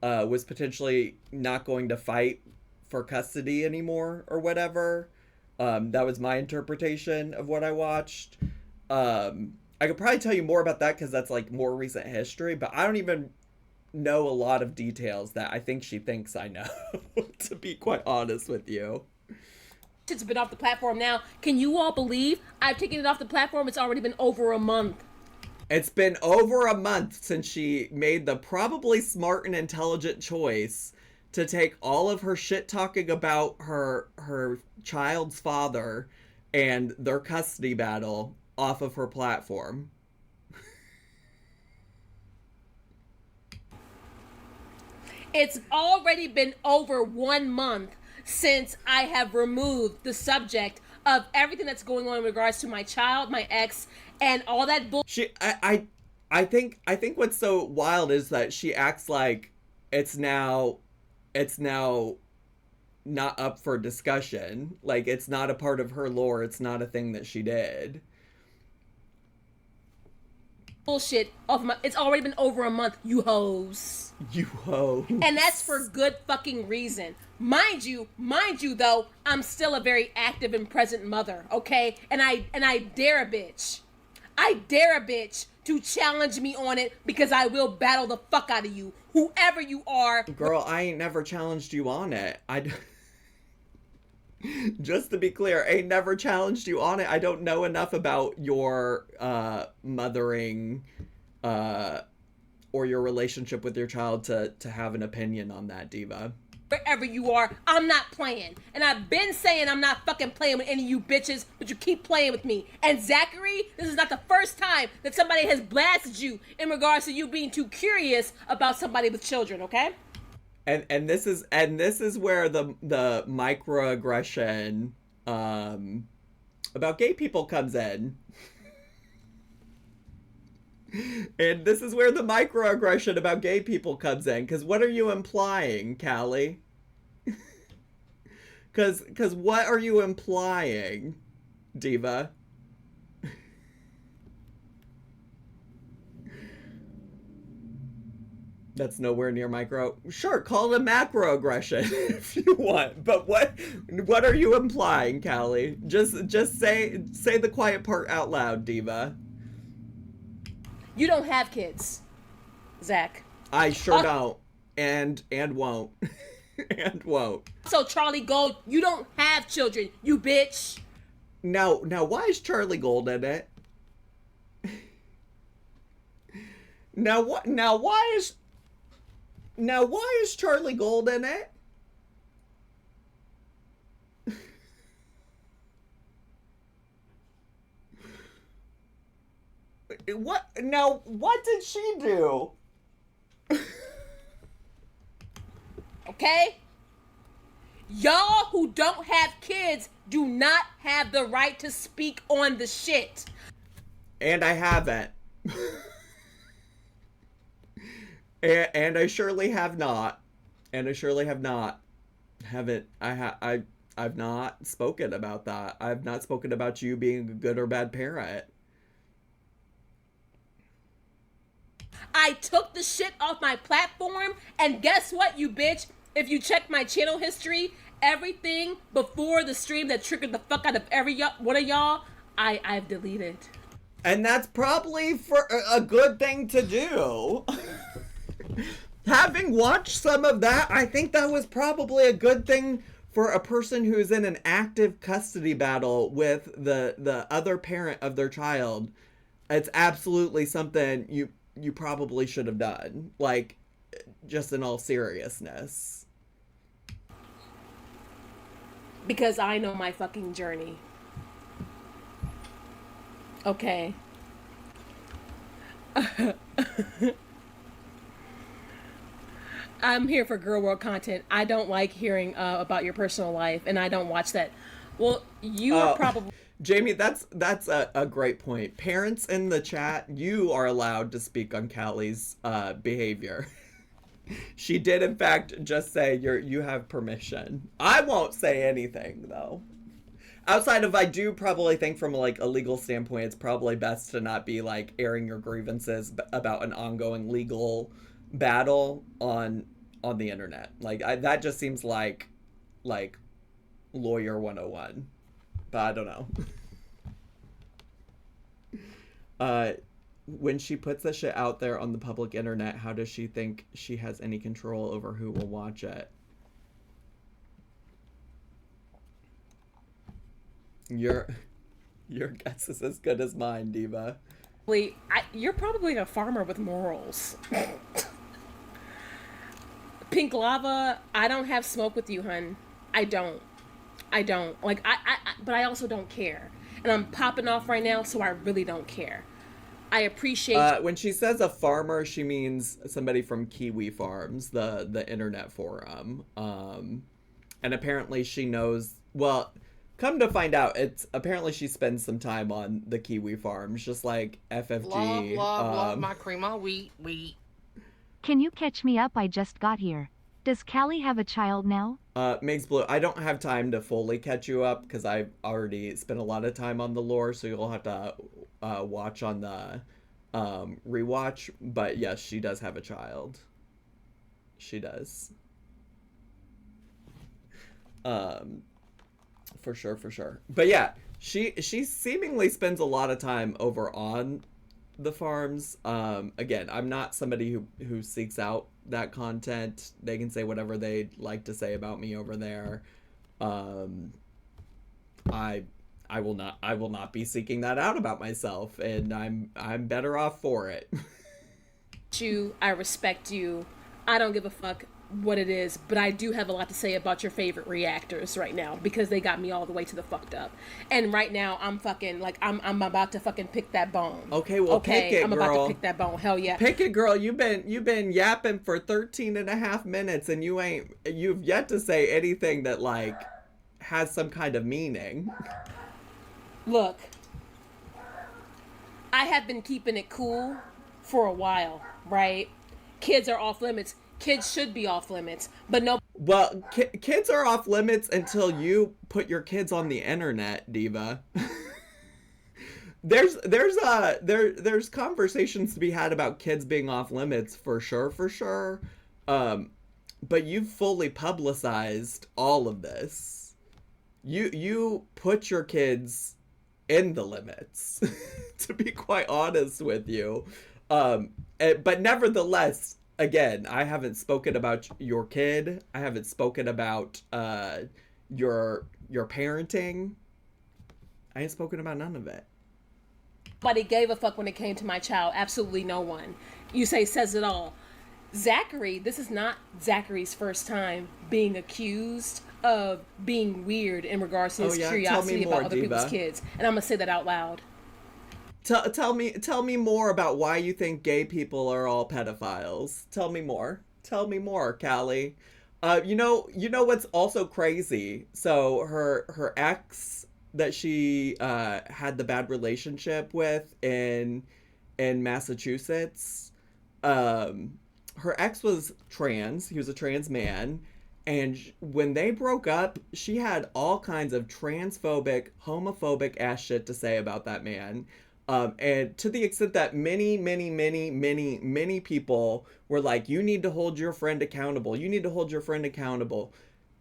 was potentially not going to fight for custody anymore or whatever. That was my interpretation of what I watched. I could probably tell you more about that because that's like more recent history, but I don't even know a lot of details that I think she thinks I know, to be quite honest with you. It's been off the platform now. Can you all believe I've taken it off the platform? It's already been over a month. It's been over a month since she made the probably smart and intelligent choice to take all of her shit talking about her child's father and their custody battle off of her platform. It's already been over 1 month since I have removed the subject of everything that's going on in regards to my child, my ex, and all that bullshit. I think what's so wild is that she acts like it's now not up for discussion. Like it's not a part of her lore. It's not a thing that she did. Bullshit off my. It's already been over a month, you hoes. You hoes. And that's for good fucking reason. Mind you though, I'm still a very active and present mother, okay? And I dare a bitch to challenge me on it because I will battle the fuck out of you, whoever you are. Girl, I ain't never challenged you on it. Just to be clear, I ain't never challenged you on it. I don't know enough about your mothering or your relationship with your child to have an opinion on that, Diva. Wherever you are, I'm not playing. And I've been saying I'm not fucking playing with any of you bitches, but you keep playing with me. And Zachary, this is not the first time that somebody has blasted you in regards to you being too curious about somebody with children, okay? And this is where the microaggression about gay people comes in. And this is where the microaggression about gay people comes in. Because what are you implying, Callie? Because what are you implying, Diva? That's nowhere near micro. Sure, call it a macroaggression if you want. But what are you implying, Callie? Just say the quiet part out loud, Diva. You don't have kids, Zach. I sure don't, and won't, and won't. So Charlie Gold, you don't have children, you bitch. Now, why is Charlie Gold in it? Now why is Charlie Gold in it? What did she do? Okay? Y'all who don't have kids do not have the right to speak on the shit. And I haven't. and I surely have not. I've not spoken about that. I've not spoken about you being a good or bad parent. I took the shit off my platform, and guess what, you bitch? If you check my channel history, everything before the stream that triggered the fuck out of every one of y'all, I've deleted. And that's probably for a good thing to do. Having watched some of that, I think that was probably a good thing for a person who's in an active custody battle with the other parent of their child. It's absolutely something you probably should have done. Like, just in all seriousness. Because I know my fucking journey. Okay. I'm here for girl world content. I don't like hearing about your personal life, and I don't watch that. Well, you are probably... Jamie, that's a great point. Parents in the chat, you are allowed to speak on Callie's behavior. She did, in fact, just say you have permission. I won't say anything, though. Outside of, I do probably think from like a legal standpoint, it's probably best to not be like airing your grievances about an ongoing legal battle on the internet. Like that just seems like lawyer 101. But I don't know. When she puts this shit out there on the public internet, how does she think she has any control over who will watch it? Your guess is as good as mine, Diva. You're probably a farmer with morals. Pink Lava, I don't have smoke with you, hun. I don't. Like, but I also don't care. And I'm popping off right now, so I really don't care. I appreciate... when she says a farmer, she means somebody from Kiwi Farms, the internet forum. And apparently she knows... Well, come to find out, apparently she spends some time on the Kiwi Farms, just like FFG. Love my cream of wheat. Can you catch me up? I just got here. Does Callie have a child now? Migs Blue, I don't have time to fully catch you up because I've already spent a lot of time on the lore, so you'll have to watch on the rewatch. But yes, she does have a child. She does. For sure. But yeah, she seemingly spends a lot of time over on the farms. Again, I'm not somebody who seeks out that content. They can say whatever they'd like to say about me over there. I will not be seeking that out about myself, and I'm better off for it. I respect you. I don't give a fuck what it is, but I do have a lot to say about your favorite reactors right now because they got me all the way to the fucked up. And right now I'm fucking like I'm about to fucking pick that bone. Okay, well, pick it, I'm girl. about to pick that bone. Hell yeah. Pick it, girl. You've been yapping for 13 and a half minutes and you've yet to say anything that like has some kind of meaning. Look, I have been keeping it cool for a while, right? Kids are off limits. Kids should be off limits, but no. Well, kids are off limits until you put your kids on the internet, diva. There's conversations to be had about kids being off limits for sure. But you've fully publicized all of this. You put your kids in the limits, to be quite honest with you. But nevertheless, again, I haven't spoken about your kid. I haven't spoken about your parenting. I ain't spoken about none of it. Nobody gave a fuck when it came to my child. Absolutely no one. You say says it all. Zachary, this is not Zachary's first time being accused of being weird in regards to his curiosity about other people's kids. And I'm going to say that out loud. Tell me more about why you think gay people are all pedophiles. Tell me more, Callie. You know what's also crazy? So her ex that she had the bad relationship with in Massachusetts, her ex was trans. He was a trans man. And when they broke up, she had all kinds of transphobic, homophobic ass shit to say about that man. And to the extent that many people were like, you need to hold your friend accountable. You need to hold your friend accountable.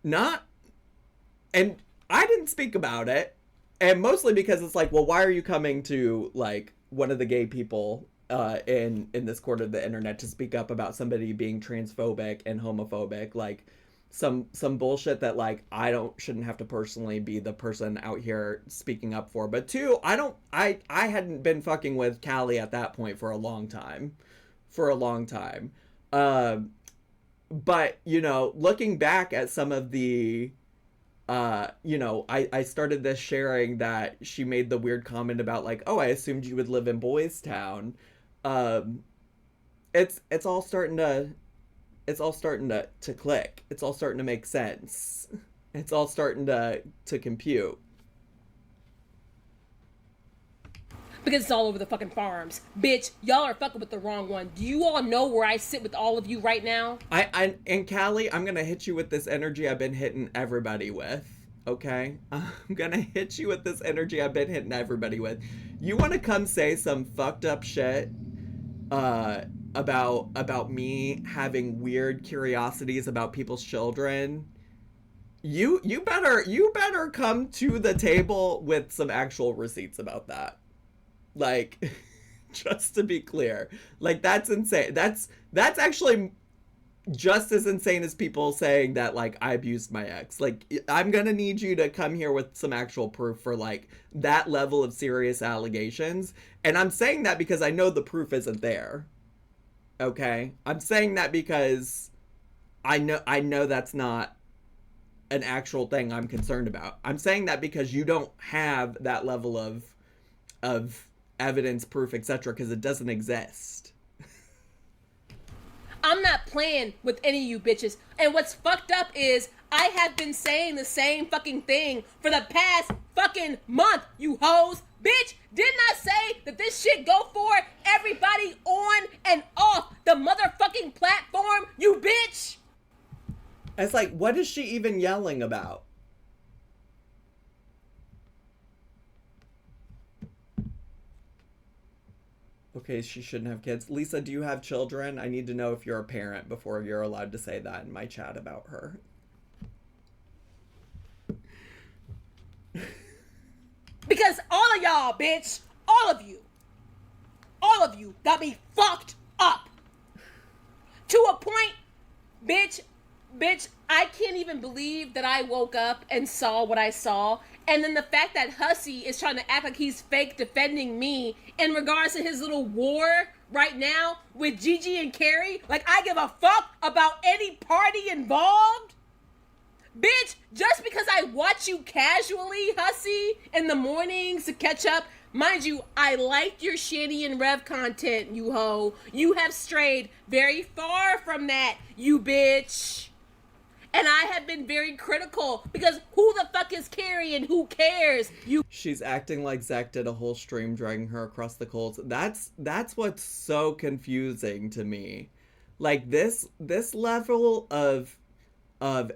And I didn't speak about it. And mostly because it's like, well, why are you coming to like one of the gay people in this quarter of the internet to speak up about somebody being transphobic and homophobic? Like some bullshit that like I shouldn't have to personally be the person out here speaking up for. But two, I hadn't been fucking with Callie at that point for a long time. But you know, looking back at some of the you know, I started this sharing that she made the weird comment about like, oh, I assumed you would live in Boys Town. It's all starting to click. It's all starting to make sense. It's all starting to compute. Because it's all over the fucking farms. Bitch, y'all are fucking with the wrong one. Do you all know where I sit with all of you right now? And Callie, I'm gonna hit you with this energy I've been hitting everybody with. Okay? I'm gonna hit you with this energy I've been hitting everybody with. You wanna come say some fucked up shit about me having weird curiosities about people's children? You better come to the table with some actual receipts about that. Like, just to be clear, like, that's insane. That's actually just as insane as people saying that, like, I abused my ex. Like, I'm gonna need you to come here with some actual proof for, like, that level of serious allegations. And I'm saying that because I know the proof isn't there. Okay? I'm saying that because I know that's not an actual thing I'm concerned about. I'm saying that because you don't have that level of evidence, proof, etc., because it doesn't exist. I'm not playing with any of you bitches. And what's fucked up is I have been saying the same fucking thing for the past fucking month, you hoes. Bitch, didn't I say that this shit go for everybody on and off the motherfucking platform, you bitch? It's like, what is she even yelling about? Okay, she shouldn't have kids. Lisa, do you have children? I need to know if you're a parent before you're allowed to say that in my chat about her. Because all of y'all, bitch, all of you all of you got me fucked up. To a point, bitch, I can't even believe that I woke up and saw what I saw. And then the fact that Hussy is trying to act like he's fake defending me in regards to his little war right now with Gigi and Carrie. Like, I give a fuck about any party involved. Bitch, just because I watch you casually, Hussy, in the mornings to catch up, mind you, I liked your Shanny and Rev content, you hoe. You have strayed very far from that, you bitch. And I have been very critical because who the fuck is Carrie and who cares? She's acting like Zach did a whole stream dragging her across the coals. That's what's so confusing to me. Like this level of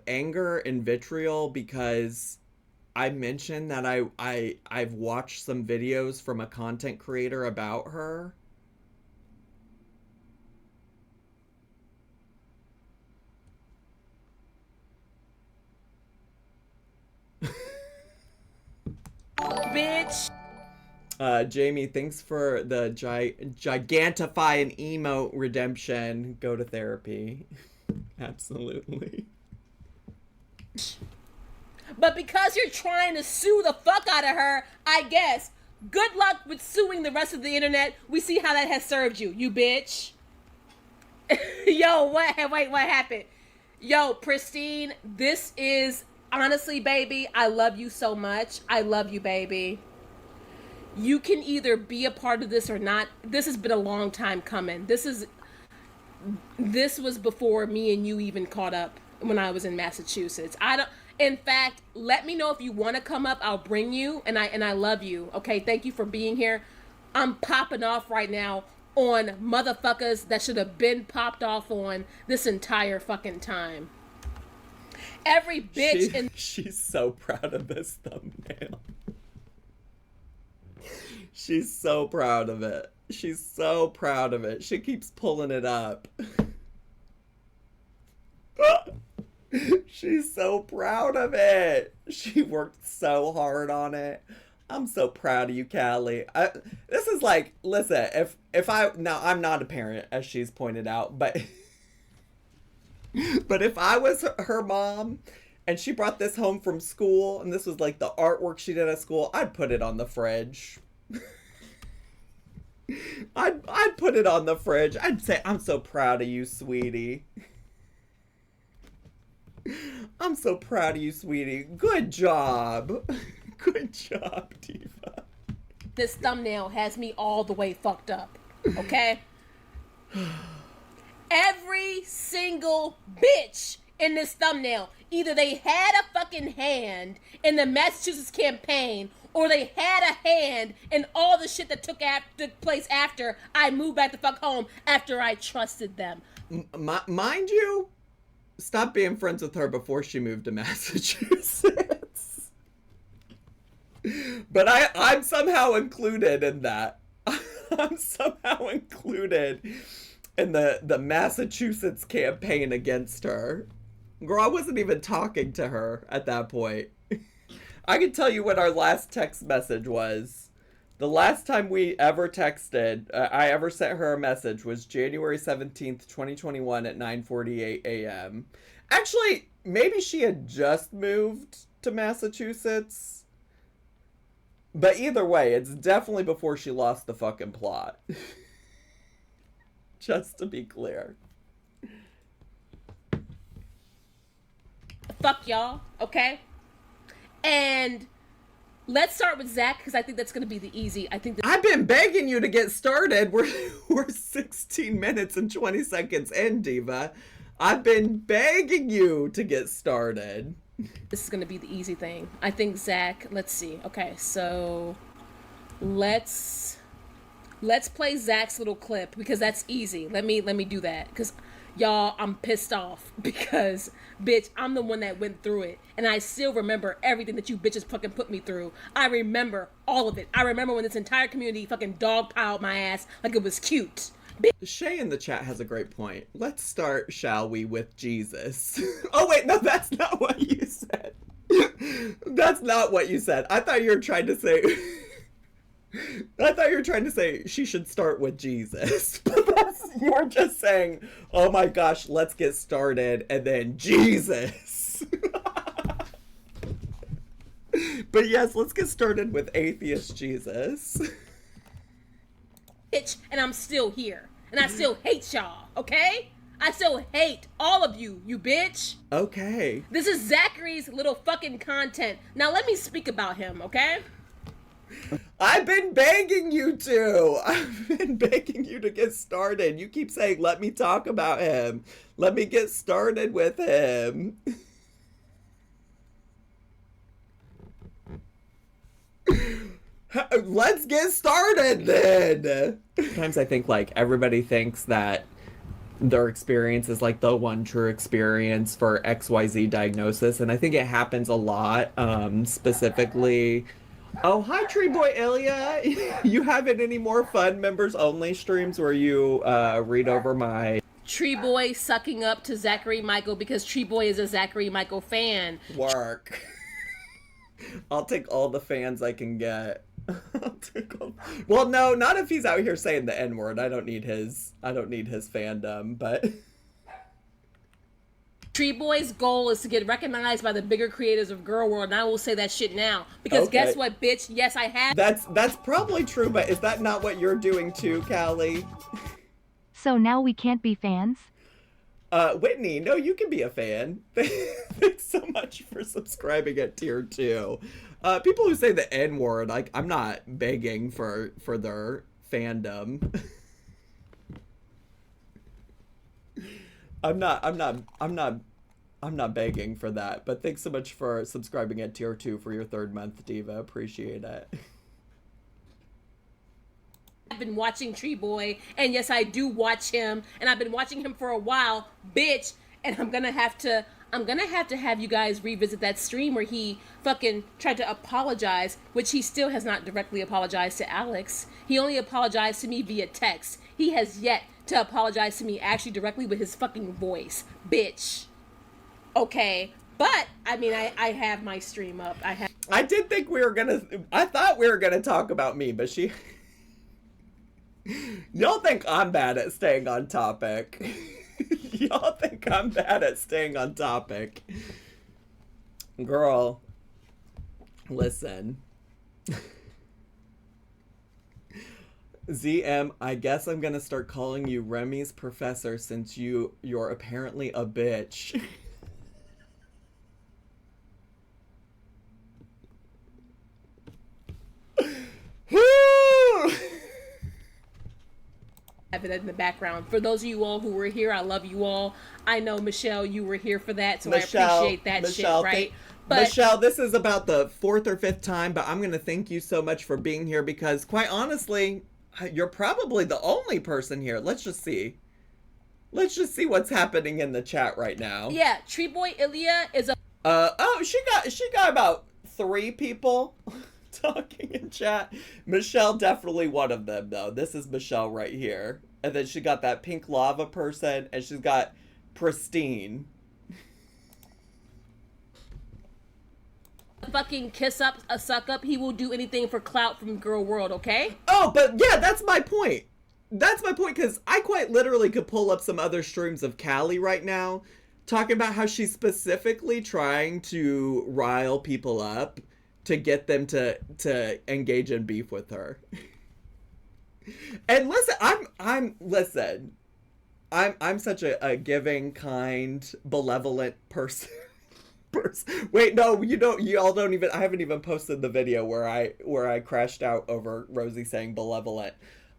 anger and vitriol because I mentioned that I've watched some videos from a content creator about her. Bitch. Jamie, thanks for the gigantify an emote redemption. Go to therapy. Absolutely. But because you're trying to sue the fuck out of her, I guess, good luck with suing the rest of the internet. We see how that has served you, you bitch. Yo, what happened? Yo, Pristine, this is, honestly, baby, I love you so much. I love you, baby. You can either be a part of this or not. This has been a long time coming. This was before me and you even caught up when I was in Massachusetts. In fact, let me know if you want to come up. I'll bring you, and I love you. Okay, thank you for being here. I'm popping off right now on motherfuckers that should have been popped off on this entire fucking time. Every bitch she's so proud of this thumbnail. She's so proud of it. She's so proud of it. She keeps pulling it up. She's so proud of it. She worked so hard on it. I'm so proud of you, Callie. This is like, listen, now I'm not a parent, as she's pointed out, but if I was her mom and she brought this home from school and this was like the artwork she did at school, I'd put it on the fridge. I'd put it on the fridge. I'd say, I'm so proud of you, sweetie. I'm so proud of you, sweetie. Good job. Good job, Diva. This thumbnail has me all the way fucked up, okay? Every single bitch in this thumbnail, either they had a fucking hand in the Massachusetts campaign or they had a hand in all the shit that took place after I moved back the fuck home after I trusted them. Mind you, stop being friends with her before she moved to Massachusetts. But I'm somehow included in that. I'm somehow included in the Massachusetts campaign against her. Girl, I wasn't even talking to her at that point. I can tell you what our last text message was. The last time we ever texted, I ever sent her a message was January 17th, 2021 at 9:48 a.m. Actually, maybe she had just moved to Massachusetts. But either way, it's definitely before she lost the fucking plot. Just to be clear. Fuck y'all, okay? And let's start with Zach, because I think that's going to be the easy. I've been begging you to get started. We're 16 minutes and 20 seconds in, Diva. I've been begging you to get started. This is going to be the easy thing. I think Zach, let's see. Okay, so let's play Zach's little clip because that's easy. Let me do that because y'all, I'm pissed off because bitch, I'm the one that went through it and I still remember everything that you bitches fucking put me through. I remember all of it. I remember when this entire community fucking dogpiled my ass like it was cute. Shay in the chat has a great point. Let's start, shall we, with Jesus. Oh wait, no, that's not what you said. That's not what you said. I thought you were trying to say I thought you were trying to say she should start with Jesus. But you're just saying, oh my gosh, let's get started, and then Jesus. But yes, let's get started with atheist Jesus. Bitch, and I'm still here. And I still hate y'all, okay? I still hate all of you, you bitch. Okay. This is Zachary's little fucking content. Now let me speak about him, okay? I've been begging you to. I've been begging you to get started. You keep saying, let me talk about him. Let me get started with him. Let's get started then. Sometimes I think like everybody thinks that their experience is like the one true experience for XYZ diagnosis. And I think it happens a lot, specifically. Oh, hi, Tree Boy Ilya. You having any more fun members only streams where you read over my Tree Boy sucking up to Zachary Michael because Tree Boy is a Zachary Michael fan. work? I'll take all the fans I can get. Well, no, not if he's out here saying the N-word. I don't need his fandom, but Tree Boy's goal is to get recognized by the bigger creators of Girl World, and I will say that shit now. Because guess what, bitch? Yes, I have. That's probably true, but is that not what you're doing too, Callie? So now we can't be fans? Whitney, no, you can be a fan. Thanks so much for subscribing at tier 2. People who say the N-word, like, I'm not begging for their fandom. I'm not begging for that, but thanks so much for subscribing at tier 2 for your 3rd month, Diva. Appreciate it. I've been watching Tree Boy, and yes, I do watch him, and I've been watching him for a while, bitch, and I'm gonna have to have you guys revisit that stream where he fucking tried to apologize, which he still has not directly apologized to Alex. He only apologized to me via text. He has yet to apologize to me actually directly with his fucking voice, bitch. Okay, but I mean, I have my stream up. I did think I thought we were gonna talk about me, but y'all think I'm bad at staying on topic. Y'all think I'm bad at staying on topic. Girl, listen. ZM, I guess I'm gonna start calling you Remy's professor since you're apparently a bitch. have it in the background. For those of you all who were here, I love you all. I know, Michelle, you were here for that, so Michelle, I appreciate that shit, right? But Michelle, this is about the 4th or 5th time, but I'm going to thank you so much for being here because, quite honestly, you're probably the only person here. Let's just see. Let's just see what's happening in the chat right now. Yeah, Tree Boy Ilya is a... she got about 3 people talking in chat. Michelle definitely one of them, though. This is Michelle right here. And then she got that pink lava person, and she's got Pristine. Fucking kiss up, a suck up. He will do anything for clout from Girl World, okay? Oh, but yeah, that's my point. That's my point, because I quite literally could pull up some other streams of Callie right now, talking about how she's specifically trying to rile people up to get them to engage in beef with her. And listen, I'm such a giving, kind, benevolent person. Wait, no, y'all don't even, I haven't even posted the video where I crashed out over Rosie saying benevolent.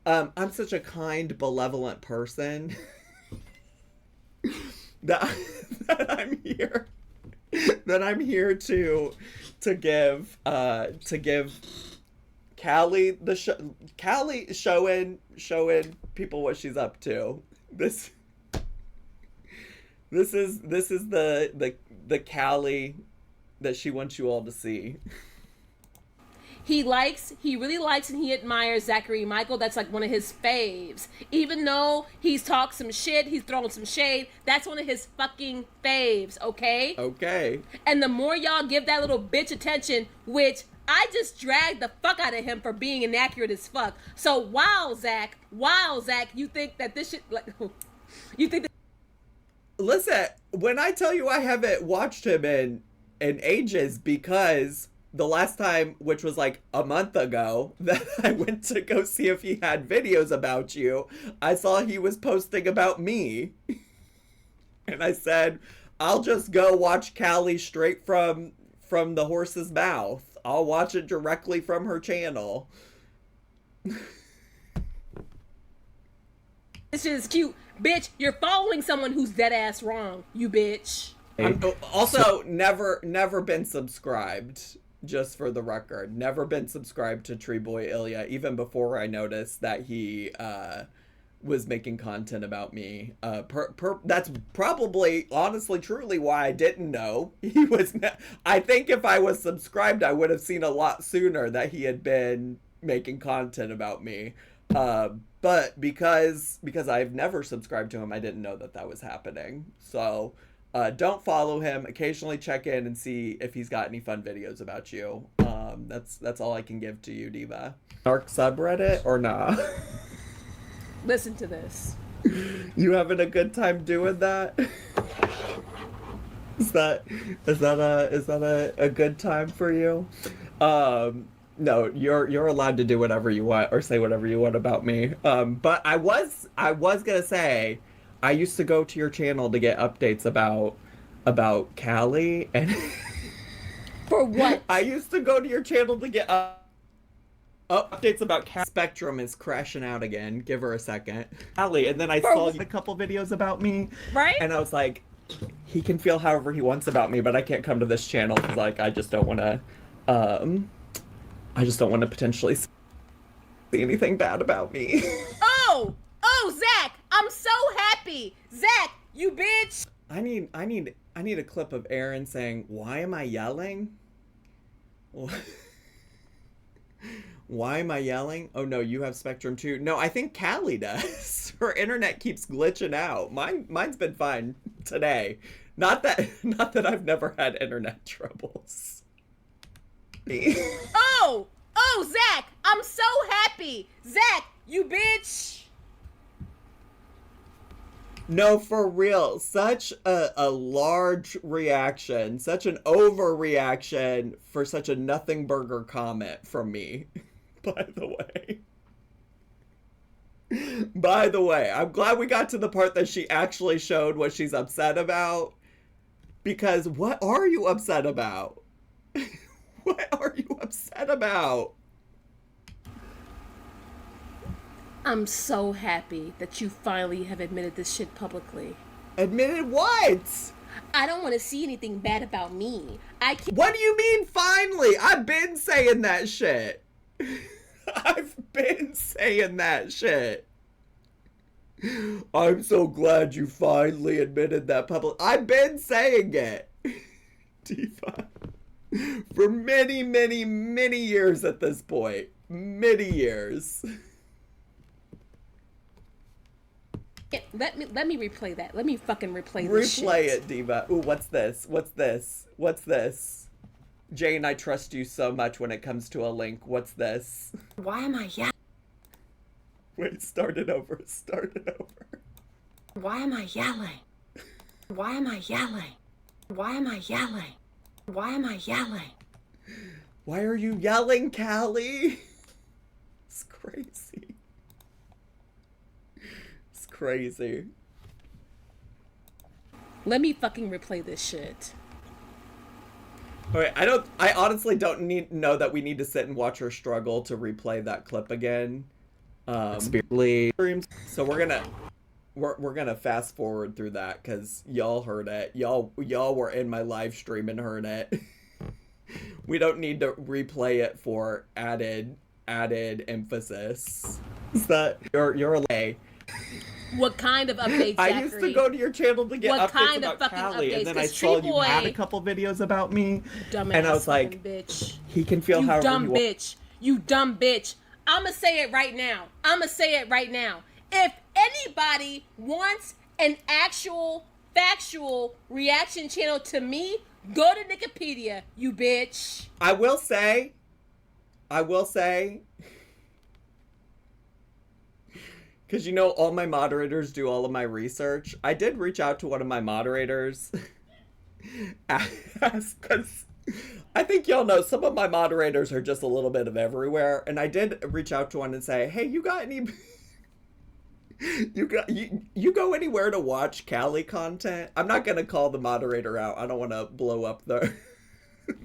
I'm such a kind, benevolent person that I'm here to give Callie Callie showing people what she's up to. This is the Callie that she wants you all to see. He really likes and he admires Zachary Michael. That's like one of his faves. Even though he's talked some shit, he's thrown some shade, that's one of his fucking faves, okay? Okay. And the more y'all give that little bitch attention, which I just dragged the fuck out of him for being inaccurate as fuck. So wow, Zach, you think that this shit, like, you think that... Listen, when I tell you I haven't watched him in ages, because the last time, which was like a month ago, that I went to go see if he had videos about you, I saw he was posting about me. And I said, I'll just go watch Callie straight from the horse's mouth. I'll watch it directly from her channel. This shit is cute. Bitch, you're following someone who's dead ass wrong, you bitch. Also, never been subscribed, just for the record. Never been subscribed to Tree Boy Ilya, even before I noticed that he was making content about me. That's probably, honestly, truly why I didn't know he was. I think if I was subscribed, I would have seen a lot sooner that he had been making content about me. But because I've never subscribed to him, I didn't know that was happening. So don't follow him. Occasionally check in and see if he's got any fun videos about you. That's all I can give to you, Diva. Dark subreddit or nah? Listen to this. You having a good time doing that? Is that a good time for you? No, you're allowed to do whatever you want or say whatever you want about me. But I was gonna say, I used to go to your channel to get updates about Callie, and For what? I used to go to your channel to get updates about Spectrum is crashing out again. Give her a second. Callie, and then I saw a couple videos about me. Right? And I was like, he can feel however he wants about me, but I can't come to this channel because, like, I just don't want to potentially see anything bad about me. Oh, Zach, I'm so happy. Zach, you bitch. I need a clip of Aaron saying, "Why am I yelling?" Why am I yelling? Oh no, you have Spectrum too. No, I think Callie does. Her internet keeps glitching out. Mine's been fine today. Not that I've never had internet troubles. Oh, Zach, I'm so happy. Zach, you bitch. No, for real. Such a large reaction, such an overreaction for such a nothing burger comment from me. By the way, I'm glad we got to the part that she actually showed what she's upset about. Because what are you upset about? What are you upset about? I'm so happy that you finally have admitted this shit publicly. Admitted what? I don't want to see anything bad about me. I can't. What do you mean finally? I've been saying that shit. I've been saying that shit. I'm so glad you finally admitted that public. I've been saying it. Diva. For many, many, many years at this point. Many years. Let me replay that. Let me fucking replay this shit. Replay it, Diva. Ooh, what's this? What's this? What's this? Jane, I trust you so much when it comes to a link. What's this? Why am I yelling? Wait, start it over. Why am I yelling? Why am I yelling? Why am I yelling? Why am I yelling? Why are you yelling, Callie? It's crazy. It's crazy. Let me fucking replay this shit. Okay, I honestly don't know that we need to sit and watch her struggle to replay that clip again. So we're gonna fast forward through that because y'all heard it. Y'all were in my live stream and heard it. We don't need to replay it for added emphasis. Is that you're a lay? What kind of updates, Zachary? I used to go to your channel to get updates about Callie, and then I saw you had a couple videos about me, dumbass, and I was like, bitch. He can feel however he wants. You dumb bitch. I'ma say it right now. If anybody wants an actual, factual reaction channel to me, go to Wikipedia, you bitch. I will say, I will say, because you know all my moderators do all of my research, I did reach out to one of my moderators because I think y'all know some of my moderators are just a little bit of everywhere, and I did reach out to one and say, hey, you got any you go anywhere to watch Callie content? I'm not gonna call the moderator out. I don't want to blow up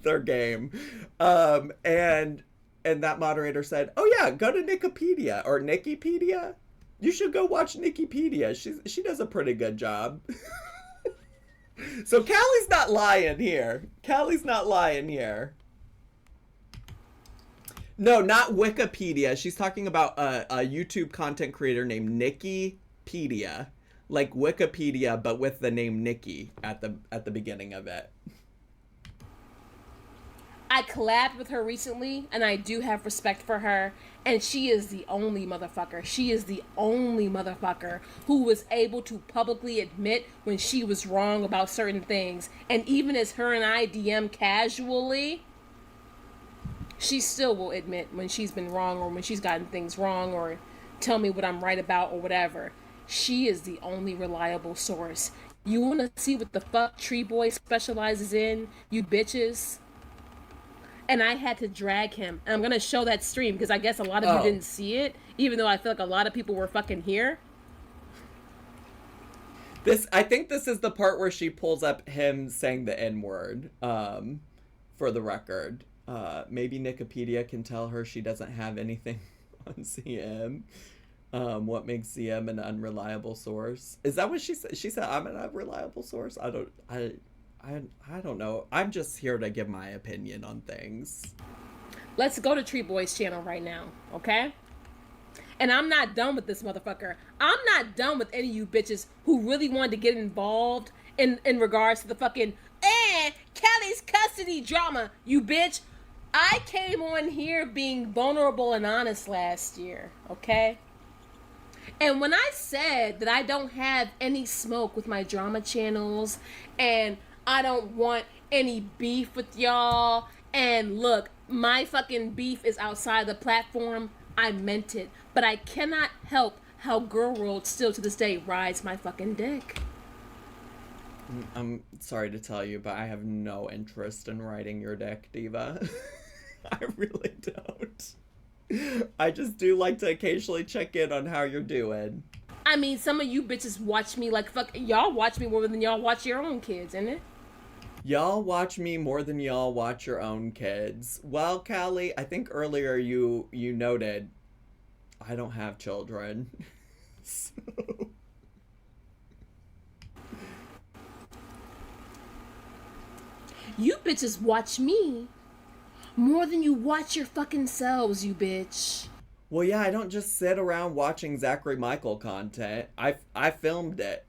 their game. And that moderator said, oh yeah, go to Nikipedia or Nikipedia. You should go watch Nikipedia. She does a pretty good job. So Callie's not lying here. Callie's not lying here. No, not Wikipedia. She's talking about a YouTube content creator named Nikipedia. Like Wikipedia, but with the name Nikki at the beginning of it. I collabed with her recently, and I do have respect for her, and she is the only motherfucker. She is the only motherfucker who was able to publicly admit when she was wrong about certain things. And even as her and I DM casually, she still will admit when she's been wrong or when she's gotten things wrong or tell me what I'm right about or whatever. She is the only reliable source. You want to see what the fuck Tree Boy specializes in, you bitches? And I had to drag him. And I'm going to show that stream because I guess a lot of you didn't see it, even though I feel like a lot of people were fucking here. I think this is the part where she pulls up him saying the N-word, for the record. Maybe Nikipedia can tell her she doesn't have anything on CM. What makes CM an unreliable source? Is that what she said? She said I'm an unreliable source? I don't know. I'm just here to give my opinion on things. Let's go to Tree Boy's channel right now, okay? And I'm not done with this motherfucker. I'm not done with any of you bitches who really wanted to get involved in regards to the fucking Kelly's custody drama, you bitch. I came on here being vulnerable and honest last year, okay? And when I said that I don't have any smoke with my drama channels and I don't want any beef with y'all, and look, my fucking beef is outside the platform, I meant it. But I cannot help how Girl World still to this day rides my fucking dick. I'm sorry to tell you, but I have no interest in riding your dick, Diva. I really don't. I just do like to occasionally check in on how you're doing. I mean, some of you bitches watch me like fuck. Y'all watch me more than y'all watch your own kids, isn't it? Y'all watch me more than y'all watch your own kids. Well, Callie, I think earlier you noted I don't have children. So... You bitches watch me more than you watch your fucking selves, you bitch. Well, yeah, I don't just sit around watching Zachary Michael content. I filmed it.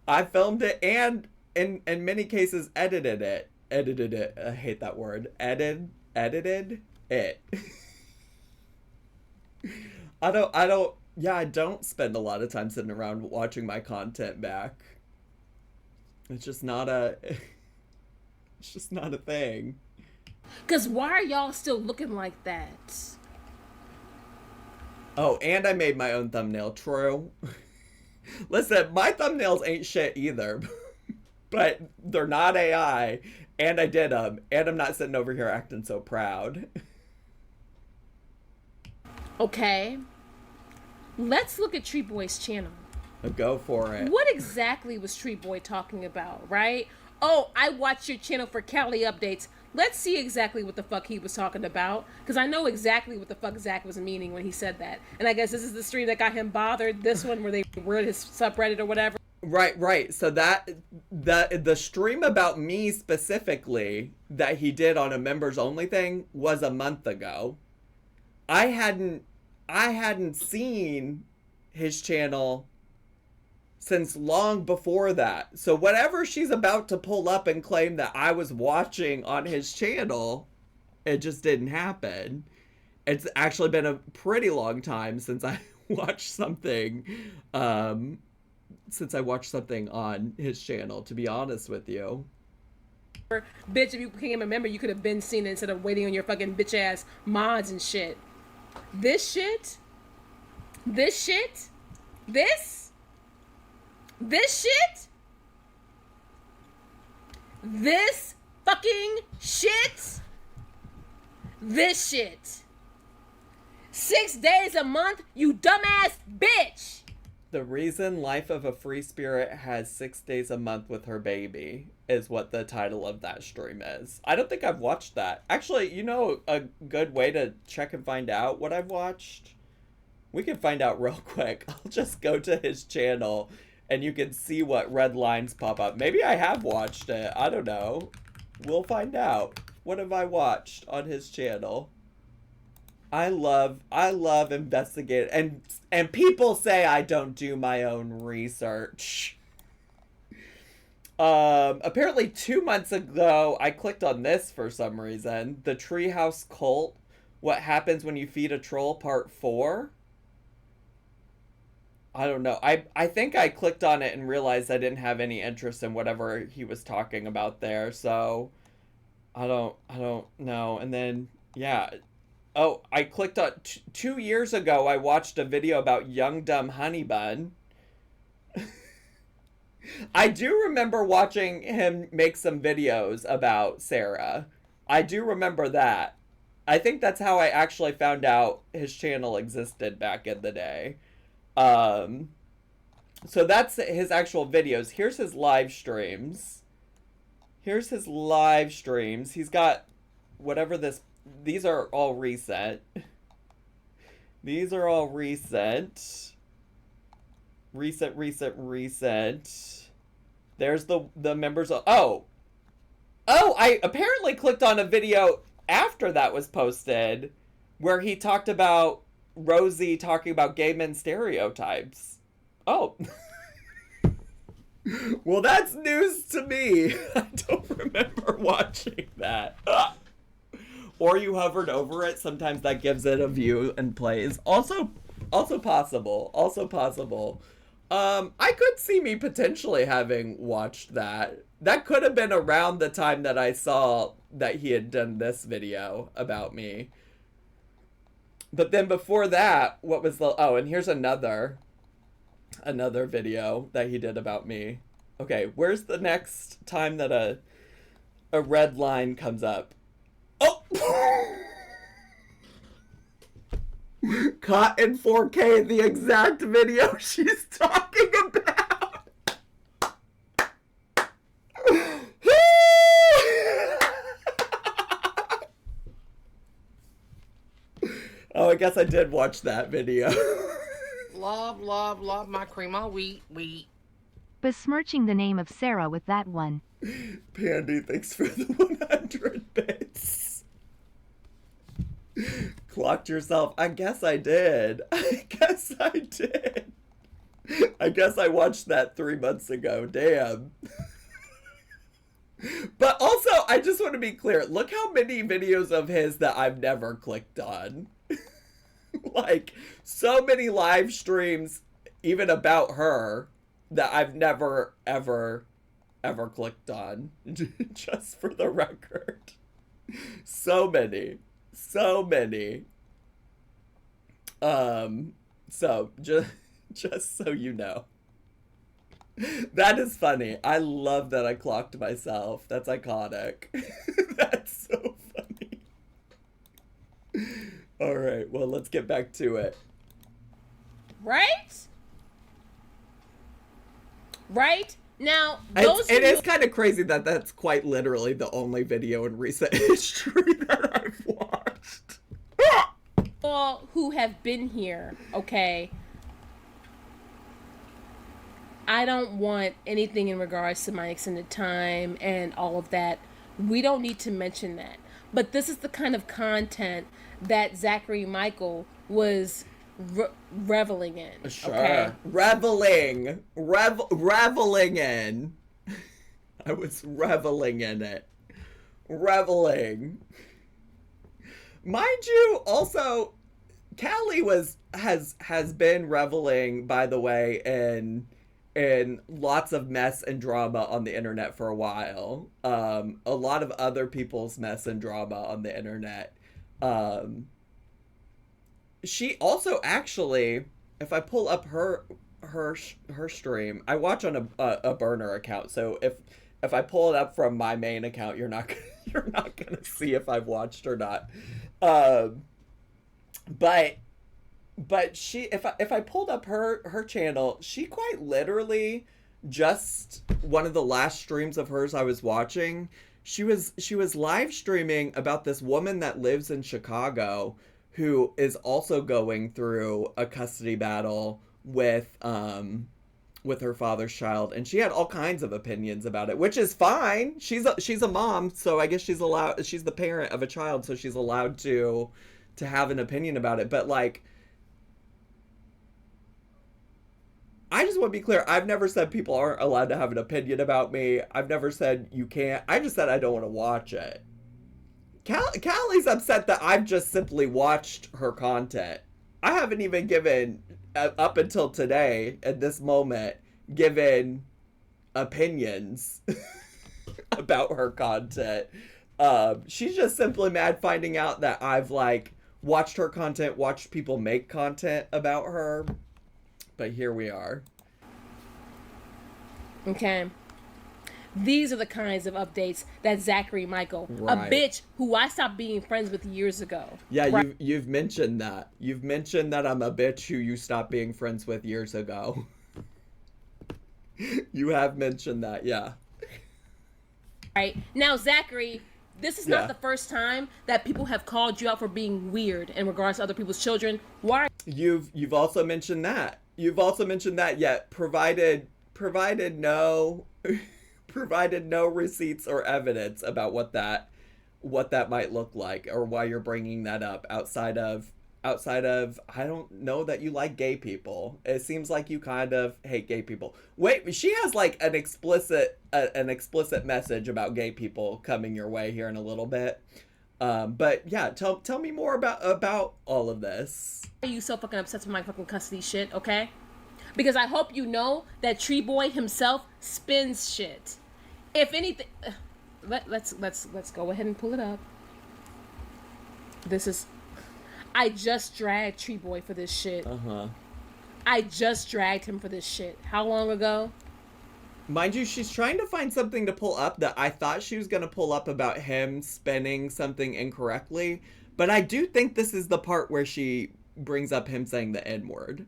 I filmed it and in many cases edited it. I hate that word. Edited it. I don't spend a lot of time sitting around watching my content back. It's just not a thing. Cause why are y'all still looking like that? Oh, and I made my own thumbnail. True. Listen, my thumbnails ain't shit either, but they're not AI, and I did them, and I'm not sitting over here acting so proud. Okay. Let's look at Tree Boy's channel. Go for it. What exactly was Tree Boy talking about, right? Oh, I watch your channel for Cali updates. Let's see exactly what the fuck he was talking about, because I know exactly what the fuck Zach was meaning when he said that. And I guess this is the stream that got him bothered, this one where they were his subreddit or whatever. Right. So the stream about me specifically that he did on a members only thing was a month ago. I hadn't seen his channel since long before that. So whatever she's about to pull up and claim that I was watching on his channel, it just didn't happen. It's actually been a pretty long time since I watched something, on his channel, to be honest with you. Bitch, if you became a member, you could have been seen it instead of waiting on your fucking bitch ass mods and shit. This shit, this shit, this shit, this fucking shit, this shit. 6 days a month, you dumbass bitch. The reason Life of a Free Spirit has 6 days a month with her baby is what the title of that stream is. I don't think I've watched that. Actually, you know a good way to check and find out what I've watched? We can find out real quick. I'll just go to his channel and you can see what red lines pop up. Maybe I have watched it. I don't know. We'll find out. What have I watched on his channel? I love investigating, and people say I don't do my own research. Apparently 2 months ago, I clicked on this for some reason. The Treehouse Cult, What Happens When You Feed a Troll, Part 4. I don't know. I think I clicked on it and realized I didn't have any interest in whatever he was talking about there, so I don't know. And then, yeah. Oh, I clicked on 2 years ago. I watched a video about Young Dumb Honey Bun. I do remember watching him make some videos about Sarah. I do remember that. I think that's how I actually found out his channel existed back in the day. So that's his actual videos. Here's his live streams. He's got whatever this. These are all recent. Recent. There's the members of... Oh, I apparently clicked on a video after that was posted where he talked about Rosie talking about gay men stereotypes. Oh. Well, that's news to me. I don't remember watching that. Or you hovered over it. Sometimes that gives it a view and plays. Also possible. I could see me potentially having watched that. That could have been around the time that I saw that he had done this video about me. But then before that, what was the... Oh, and here's another video that he did about me. Okay, where's the next time that a red line comes up? Oh! Caught in 4K, the exact video she's talking about. Oh, I guess I did watch that video. Love my cream of wheat. Besmirching the name of Sarah with that one. Pandy, thanks for the 100 bits. Clocked yourself. I guess I did. I guess I watched that 3 months ago. Damn. But also, I just want to be clear. Look how many videos of his that I've never clicked on. Like, so many live streams, even about her, that I've never, ever clicked on. Just for the record. So many. So, just so you know. That is funny. I love that I clocked myself. That's iconic. That's so funny. All right, well, let's get back to it. Right? Now, it is kind of crazy that that's quite literally the only video in recent history that I've watched. All who have been here, okay, I don't want anything in regards to my extended time and all of that. We don't need to mention that. But this is the kind of content that Zachary Michael was reveling in. Sure. Okay? Reveling in. I was reveling in it. Reveling. Mind you, also, Callie has been reveling, by the way, in lots of mess and drama on the internet for a while. A lot of other people's mess and drama on the internet. She also actually, if I pull up her stream, I watch on a burner account. So if I pull it up from my main account, you're not gonna see if I've watched or not. But she, if I pulled up her channel, she quite literally, just one of the last streams of hers I was watching, she was live streaming about this woman that lives in Chicago who is also going through a custody battle with her father's child, and she had all kinds of opinions about it, which is fine. She's a mom, so I guess she's the parent of a child, so she's allowed to have an opinion about it. But like, I just want to be clear. I've never said people aren't allowed to have an opinion about me. I've never said you can't. I just said I don't want to watch it. Callie's upset that I've just simply watched her content. I haven't even given, up until today, at this moment, given opinions about her content. She's just simply mad finding out that I've, like, watched her content, watched people make content about her. But here we are. Okay. These are the kinds of updates that Zachary Michael, Right. a bitch who I stopped being friends with years ago. Yeah, Right. you've mentioned that. You've mentioned that I'm a bitch who you stopped being friends with years ago. You have mentioned that, yeah. Right. Now, Zachary, this is Yeah. not the first time that people have called you out for being weird in regards to other people's children. Why? You've also mentioned that. You've also mentioned that, yet provided no provided no receipts or evidence about what that might look like, or why you're bringing that up outside of I don't know that you like gay people. It seems like you kind of hate gay people. Wait, she has like an explicit message about gay people coming your way here in a little bit. But yeah, tell me more about all of this. Are you so fucking obsessed with my fucking custody shit, okay? Because I hope you know that Tree Boy himself spins shit. If anything, let's go ahead and pull it up. I just dragged Tree Boy for this shit. I just dragged him for this shit. How long ago? Mind you, she's trying to find something to pull up that I thought she was going to pull up about him spinning something incorrectly. But I do think this is the part where she brings up him saying the N-word.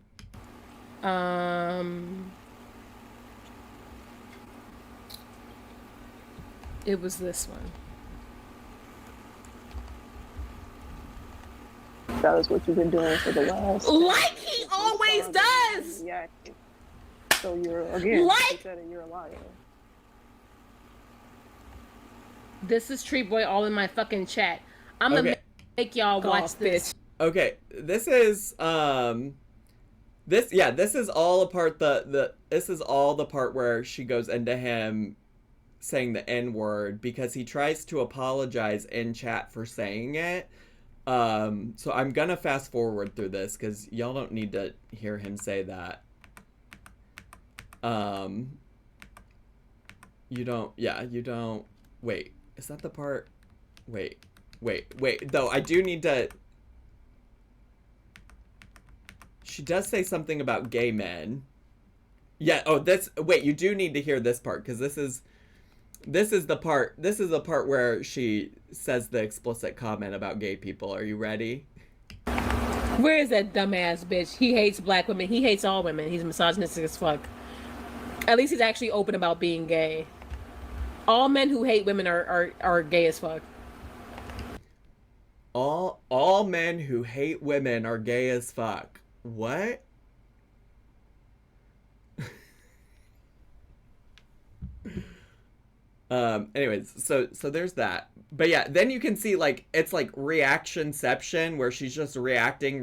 It was this one. That was what you've been doing for the last. Like he always does! Yeah. So you're, again, Like- you said it, you're a liar. This is Tree Boy all in my fucking chat. I'm gonna Okay. make y'all watch this. Okay, this is this is all a part this is all the part where she goes into him saying the N-word because he tries to apologize in chat for saying it. So I'm gonna fast forward through this because y'all don't need to hear him say that. You don't. Wait, is that the part? Wait. Though I do need to. She does say something about gay men. Yeah. Oh, wait. You do need to hear this part because this is the part. This is the part where she says the explicit comment about gay people. Are you ready? Where is that dumbass bitch? He hates black women. He hates all women. He's misogynistic as fuck. At least he's actually open about being gay. All men who hate women are gay as fuck. All men who hate women are gay as fuck. What? Anyways, so there's that. But yeah, then you can see like it's like reactionception where she's just reacting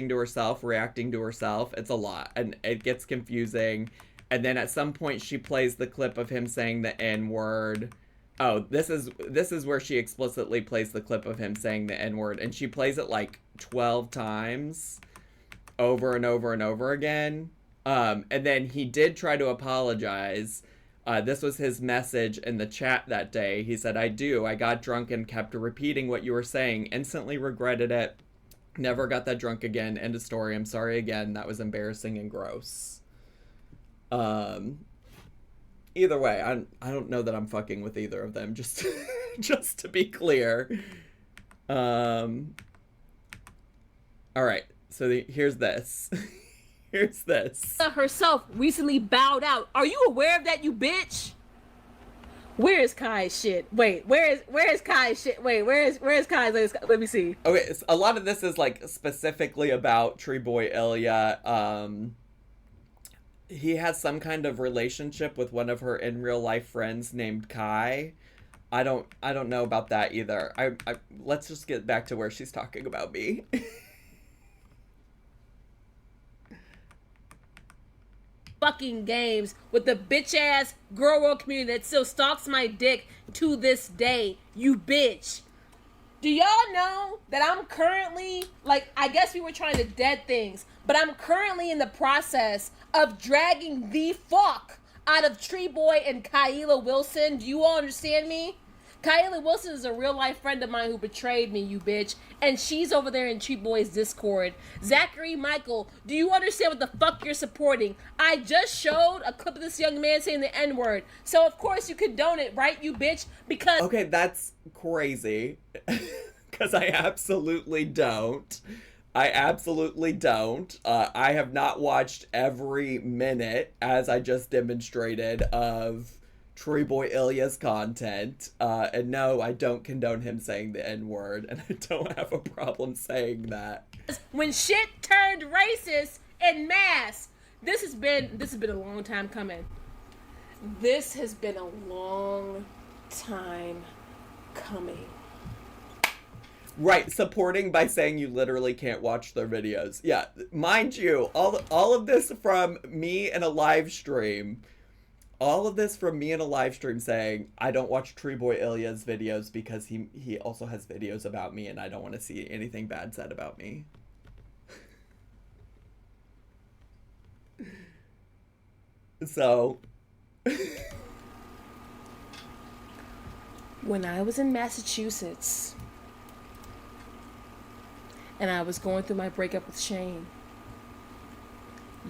to herself. It's a lot and it gets confusing. And then at some point she plays the clip of him saying the N-word. Oh, this is where she explicitly plays the clip of him saying the N-word, and she plays it like 12 times over and over and over again. And then he did try to apologize. This was his message in the chat that day. He said, I got drunk and kept repeating what you were saying. Instantly regretted it. Never got that drunk again. End of story. I'm sorry again. That was embarrassing and gross. Either way, I don't know that I'm fucking with either of them. Just to be clear. All right. So here's this. Here's this. Herself recently bowed out. Are you aware of that, you bitch? Where is Kai's shit? Wait, where is Kai's shit? Wait, where is Kai's? Let me see. Okay, so a lot of this is like specifically about Tree Boy Ilya. He has some kind of relationship with one of her in real life friends named Kai. I don't know about that either. I let's just get back to where she's talking about me. Fucking games with the bitch ass girl world community that still stalks my dick to this day, you bitch. Do y'all know that I'm currently, like, I guess we were trying to dead things, but I'm currently in the process of dragging the fuck out of Tree Boy and Kyla Wilson. Do you all understand me? Kyla Wilson is a real life friend of mine who betrayed me, you bitch. And she's over there in Tree Boy's Discord. Zachary Michael, do you understand what the fuck you're supporting? I just showed a clip of this young man saying the N-word. So of course you condone it, right, you bitch? Because... Okay, that's crazy. Because I absolutely don't. I absolutely don't. I have not watched every minute, as I just demonstrated, of Tree Boy Ilya's content. And no, I don't condone him saying the N-word, and I don't have a problem saying that. When shit turned racist en masse, this has been a long time coming. This has been a long time coming. Right, supporting by saying you literally can't watch their videos. Yeah, mind you, all of this from me in a live stream. All of this from me in a live stream saying, I don't watch Tree Boy Ilya's videos because he also has videos about me and I don't want to see anything bad said about me. So... When I was in Massachusetts, and I was going through my breakup with Shane,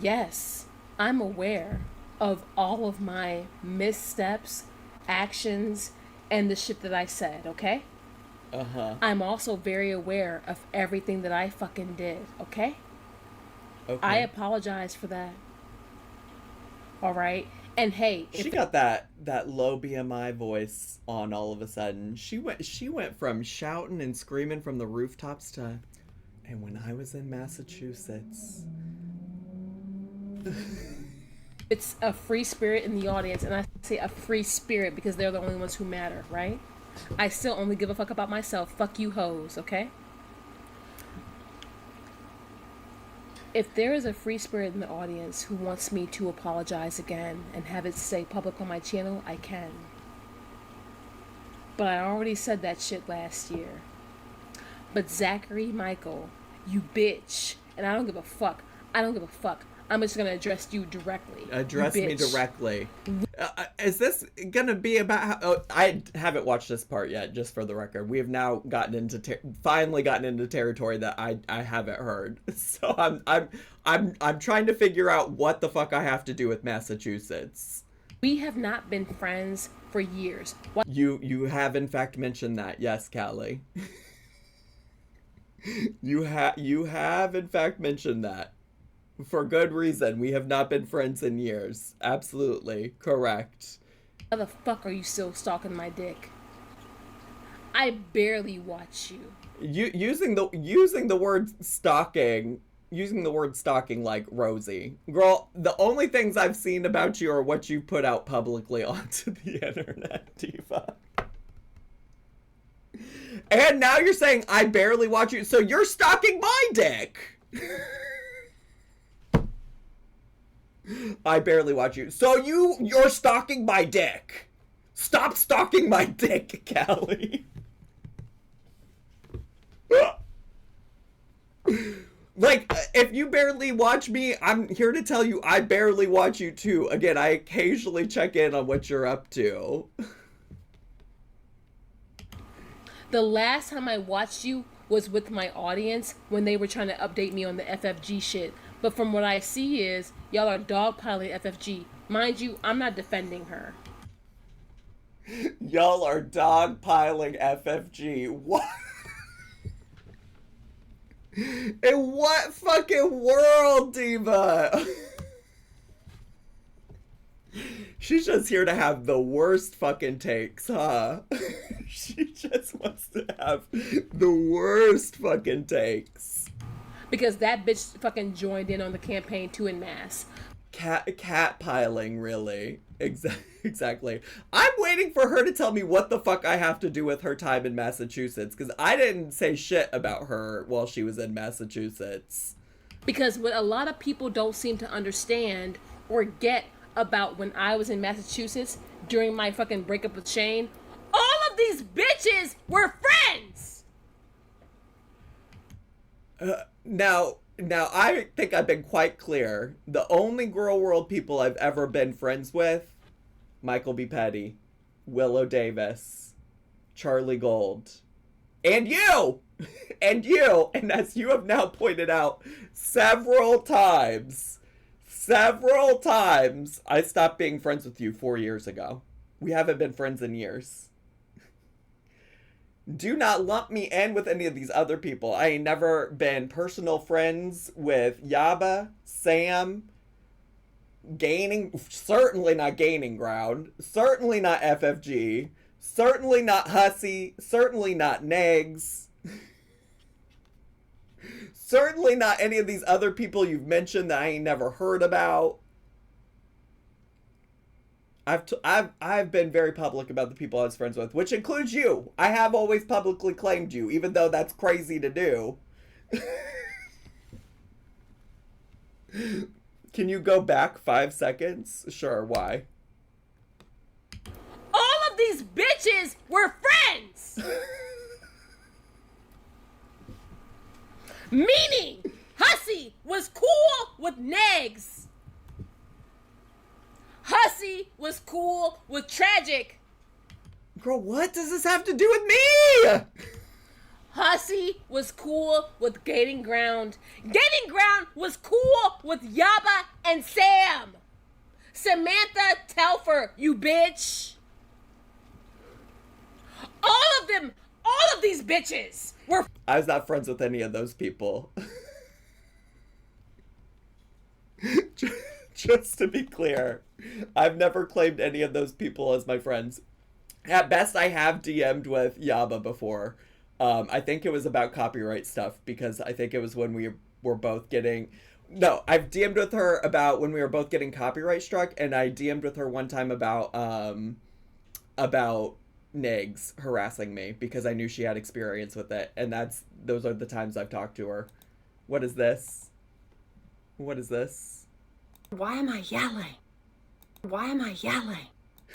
yes, I'm aware of all of my missteps, actions, and the shit that I said, okay? Uh-huh. I'm also very aware of everything that I fucking did, okay? Okay. I apologize for that. All right? And hey, she got that low BMI voice on all of a sudden. She went from shouting and screaming from the rooftops to, and when I was in Massachusetts. It's a free spirit in the audience, and I say a free spirit because they're the only ones who matter, right? I still only give a fuck about myself. Fuck you hoes, okay? If there is a free spirit in the audience who wants me to apologize again and have it stay public on my channel, I can. But I already said that shit last year. But Zachary Michael, you bitch, and I don't give a fuck. I don't give a fuck. I'm just gonna address you directly. Address me directly. Is this gonna be about how... Oh, I haven't watched this part yet, just for the record. We have now finally gotten into territory that I haven't heard. So I'm trying to figure out what the fuck I have to do with Massachusetts. We have not been friends for years. You have in fact mentioned that, yes, Callie. You have in fact mentioned that. For good reason. We have not been friends in years. Absolutely. Correct. How the fuck are you still stalking my dick? I barely watch you. Using the word stalking like Rosie. Girl, the only things I've seen about you are what you put out publicly onto the internet, Diva. And now you're saying I barely watch you, so you're stalking my dick. I barely watch you. So you're stalking my dick. Stop stalking my dick, Callie. Like, if you barely watch me, I'm here to tell you I barely watch you too. Again, I occasionally check in on what you're up to. The last time I watched you was with my audience when they were trying to update me on the FFG shit. But from what I see is, y'all are dogpiling FFG. Mind you, I'm not defending her. Y'all are dogpiling FFG. What? In what fucking world, Diva? She's just here to have the worst fucking takes, huh? She just wants to have the worst fucking takes. Because that bitch fucking joined in on the campaign too en masse. Cat piling, really. Exactly. I'm waiting for her to tell me what the fuck I have to do with her time in Massachusetts, because I didn't say shit about her while she was in Massachusetts. Because what a lot of people don't seem to understand or get about when I was in Massachusetts during my fucking breakup with Shane, all of these bitches were friends! Now, I think I've been quite clear. The only Girl World people I've ever been friends with, Michael B. Petty, Willow Davis, Charlie Gold, and you! And you! And as you have now pointed out several times, I stopped being friends with you 4 years ago. We haven't been friends in years. Do not lump me in with any of these other people. I ain't never been personal friends with Yaba, Sam, certainly not Gaining Ground, certainly not FFG, certainly not Hussy, certainly not Negs, certainly not any of these other people you've mentioned that I ain't never heard about. I've been very public about the people I was friends with, which includes you. I have always publicly claimed you, even though that's crazy to do. Can you go back 5 seconds? Sure, why? All of these bitches were friends! Meaning, Hussy was cool with Negs. Hussy was cool with Tragic. Girl, what does this have to do with me? Hussy was cool with Gaining Ground. Gaining Ground was cool with Yaba and Sam. Samantha Telfer, you bitch. All of them, all of these bitches were... I was not friends with any of those people. Just to be clear, I've never claimed any of those people as my friends. At best, I have DM'd with Yaba before. I think it was about copyright stuff, because I think it was when we were both getting... No, I've DM'd with her about when we were both getting copyright struck, and I DM'd with her one time about Negs harassing me, because I knew she had experience with it, and those are the times I've talked to her. What is this? What is this? Why am I yelling? Why am I yelling?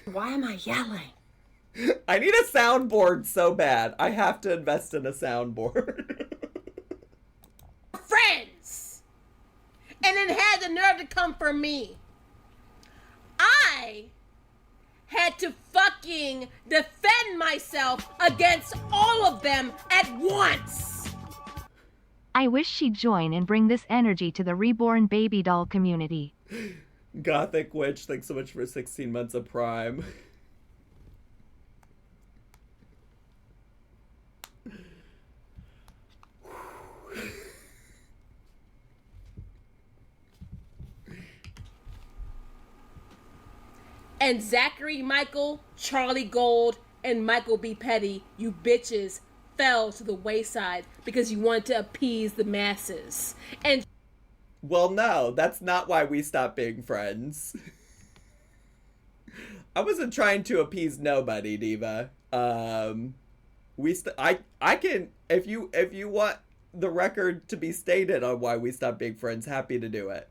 Why am I yelling? I need a soundboard so bad. I have to invest in a soundboard. Friends! And then had the nerve to come for me. I had to fucking defend myself against all of them at once. I wish she'd join and bring this energy to the reborn baby doll community. Gothic Witch, thanks so much for 16 months of Prime. And Zachary Michael, Charlie Gold, and Michael B. Petty, you bitches, fell to the wayside because you wanted to appease the masses. And well, no, that's not why we stopped being friends. I wasn't trying to appease nobody, Diva. I can, if you want the record to be stated on why we stopped being friends, happy to do it.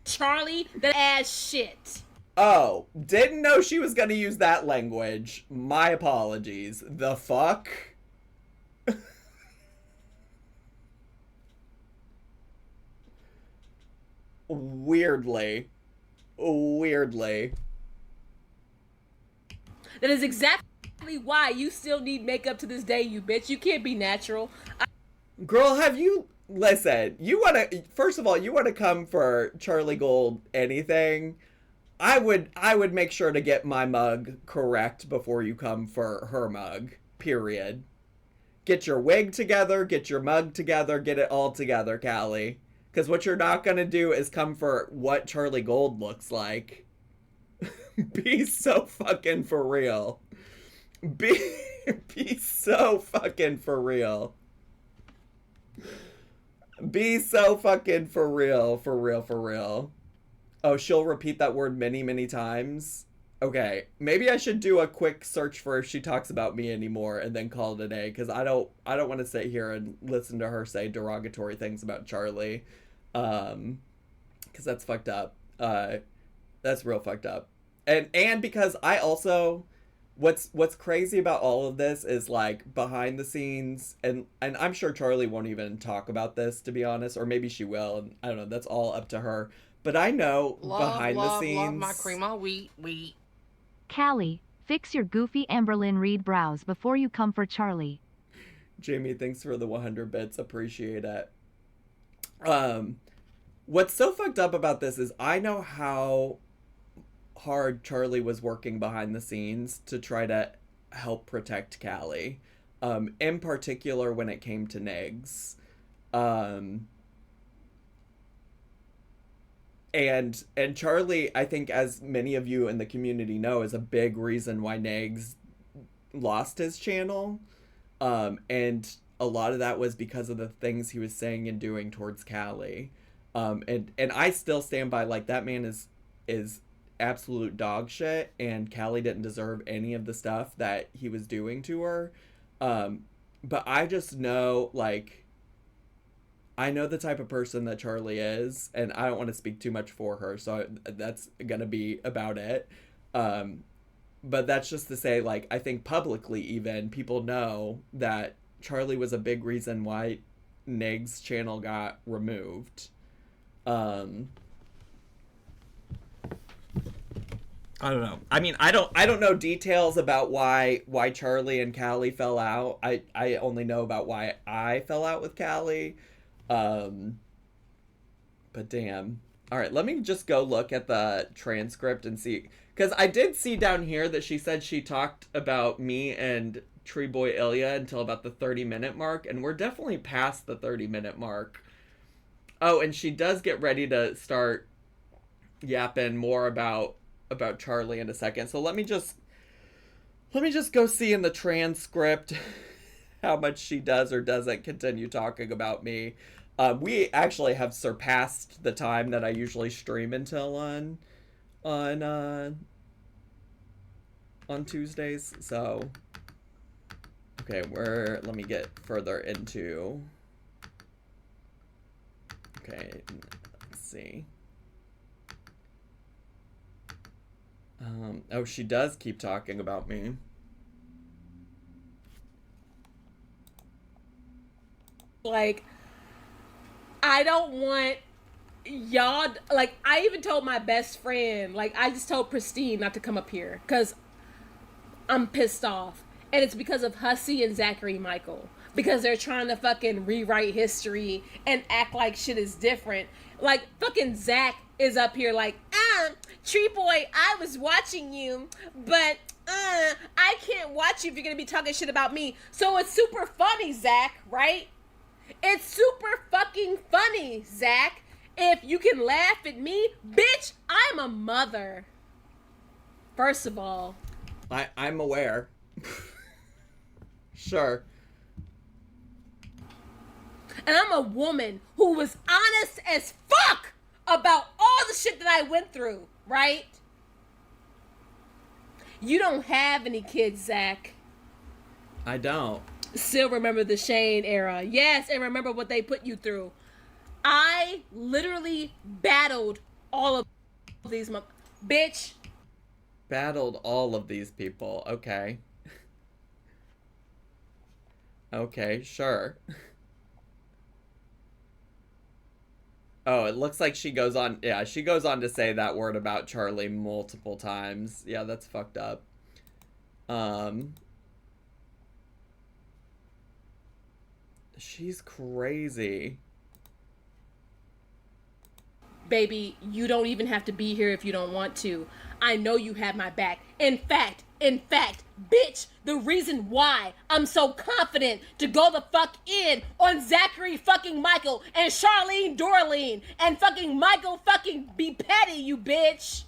Charlie, that ass shit. Oh, didn't know she was gonna use that language. My apologies. The fuck? Weirdly. Weirdly. That is exactly why you still need makeup to this day, you bitch. You can't be natural. Girl, have you... Listen, you want to... First of all, you want to come for Charlie Gold anything... I would make sure to get my mug correct before you come for her mug. Period. Get your wig together, get your mug together, get it all together, Callie. Because what you're not going to do is come for what Charlie Gold looks like. Be so fucking for real. Be so fucking for real. Be so fucking for real, for real, for real. Oh, she'll repeat that word many, many times. Okay, maybe I should do a quick search for if she talks about me anymore and then call it a day, because I don't want to sit here and listen to her say derogatory things about Charlie, because that's fucked up. That's real fucked up, and because I also, what's crazy about all of this is like behind the scenes, and I'm sure Charlie won't even talk about this, to be honest, or maybe she will, and I don't know. That's all up to her. But I know behind the scenes... Love my cream all wheat. Callie, fix your goofy Amberlynn Reed brows before you come for Charlie. Jamie, thanks for the 100 bits. Appreciate it. What's so fucked up about this is I know how hard Charlie was working behind the scenes to try to help protect Callie. In particular when it came to Negs. And Charlie, I think, as many of you in the community know, is a big reason why Negs lost his channel. And a lot of that was because of the things he was saying and doing towards Callie. And I still stand by, like, that man is absolute dog shit, and Callie didn't deserve any of the stuff that he was doing to her. But I just know, like... I know the type of person that Charlie is, and I don't want to speak too much for her, so that's gonna be about it. But that's just to say, like, I think publicly even, people know that Charlie was a big reason why Neg's channel got removed. I don't know. I mean, I don't know details about why Charlie and Callie fell out. I only know about why I fell out with Callie. But damn. All right, let me just go look at the transcript and see, because I did see down here that she said she talked about me and Tree Boy Ilya until about the 30-minute mark, and we're definitely past the 30-minute mark. Oh, and she does get ready to start yapping more about Charlie in a second. So let me just go see in the transcript how much she does or doesn't continue talking about me. We actually have surpassed the time that I usually stream until on Tuesdays. So, okay, let me get further into. Okay, let's see. Oh, she does keep talking about me. Like, I don't want y'all, like, I even told my best friend, like, I just told Pristine not to come up here because I'm pissed off. And it's because of Hussey and Zachary Michael, because they're trying to fucking rewrite history and act like shit is different. Like, fucking Zach is up here like, Tree Boy, I was watching you, but I can't watch you if you're gonna be talking shit about me. So it's super funny, Zach, right? It's super fucking funny, Zach. If you can laugh at me, bitch, I'm a mother. First of all. I'm aware. Sure. And I'm a woman who was honest as fuck about all the shit that I went through, right? You don't have any kids, Zach. I don't. Still remember the Shane era. Yes, and remember what they put you through. I literally battled all of these bitch. Battled all of these people. Okay. Okay, sure. Oh, it looks like she goes on. Yeah, she goes on to say that word about Charlie multiple times. Yeah, that's fucked up. She's crazy. Baby, you don't even have to be here if you don't want to. I know you have my back. In fact, bitch, the reason why I'm so confident to go the fuck in on Zachary fucking Michael and Charlene Dorleen and fucking Michael fucking be petty, you bitch.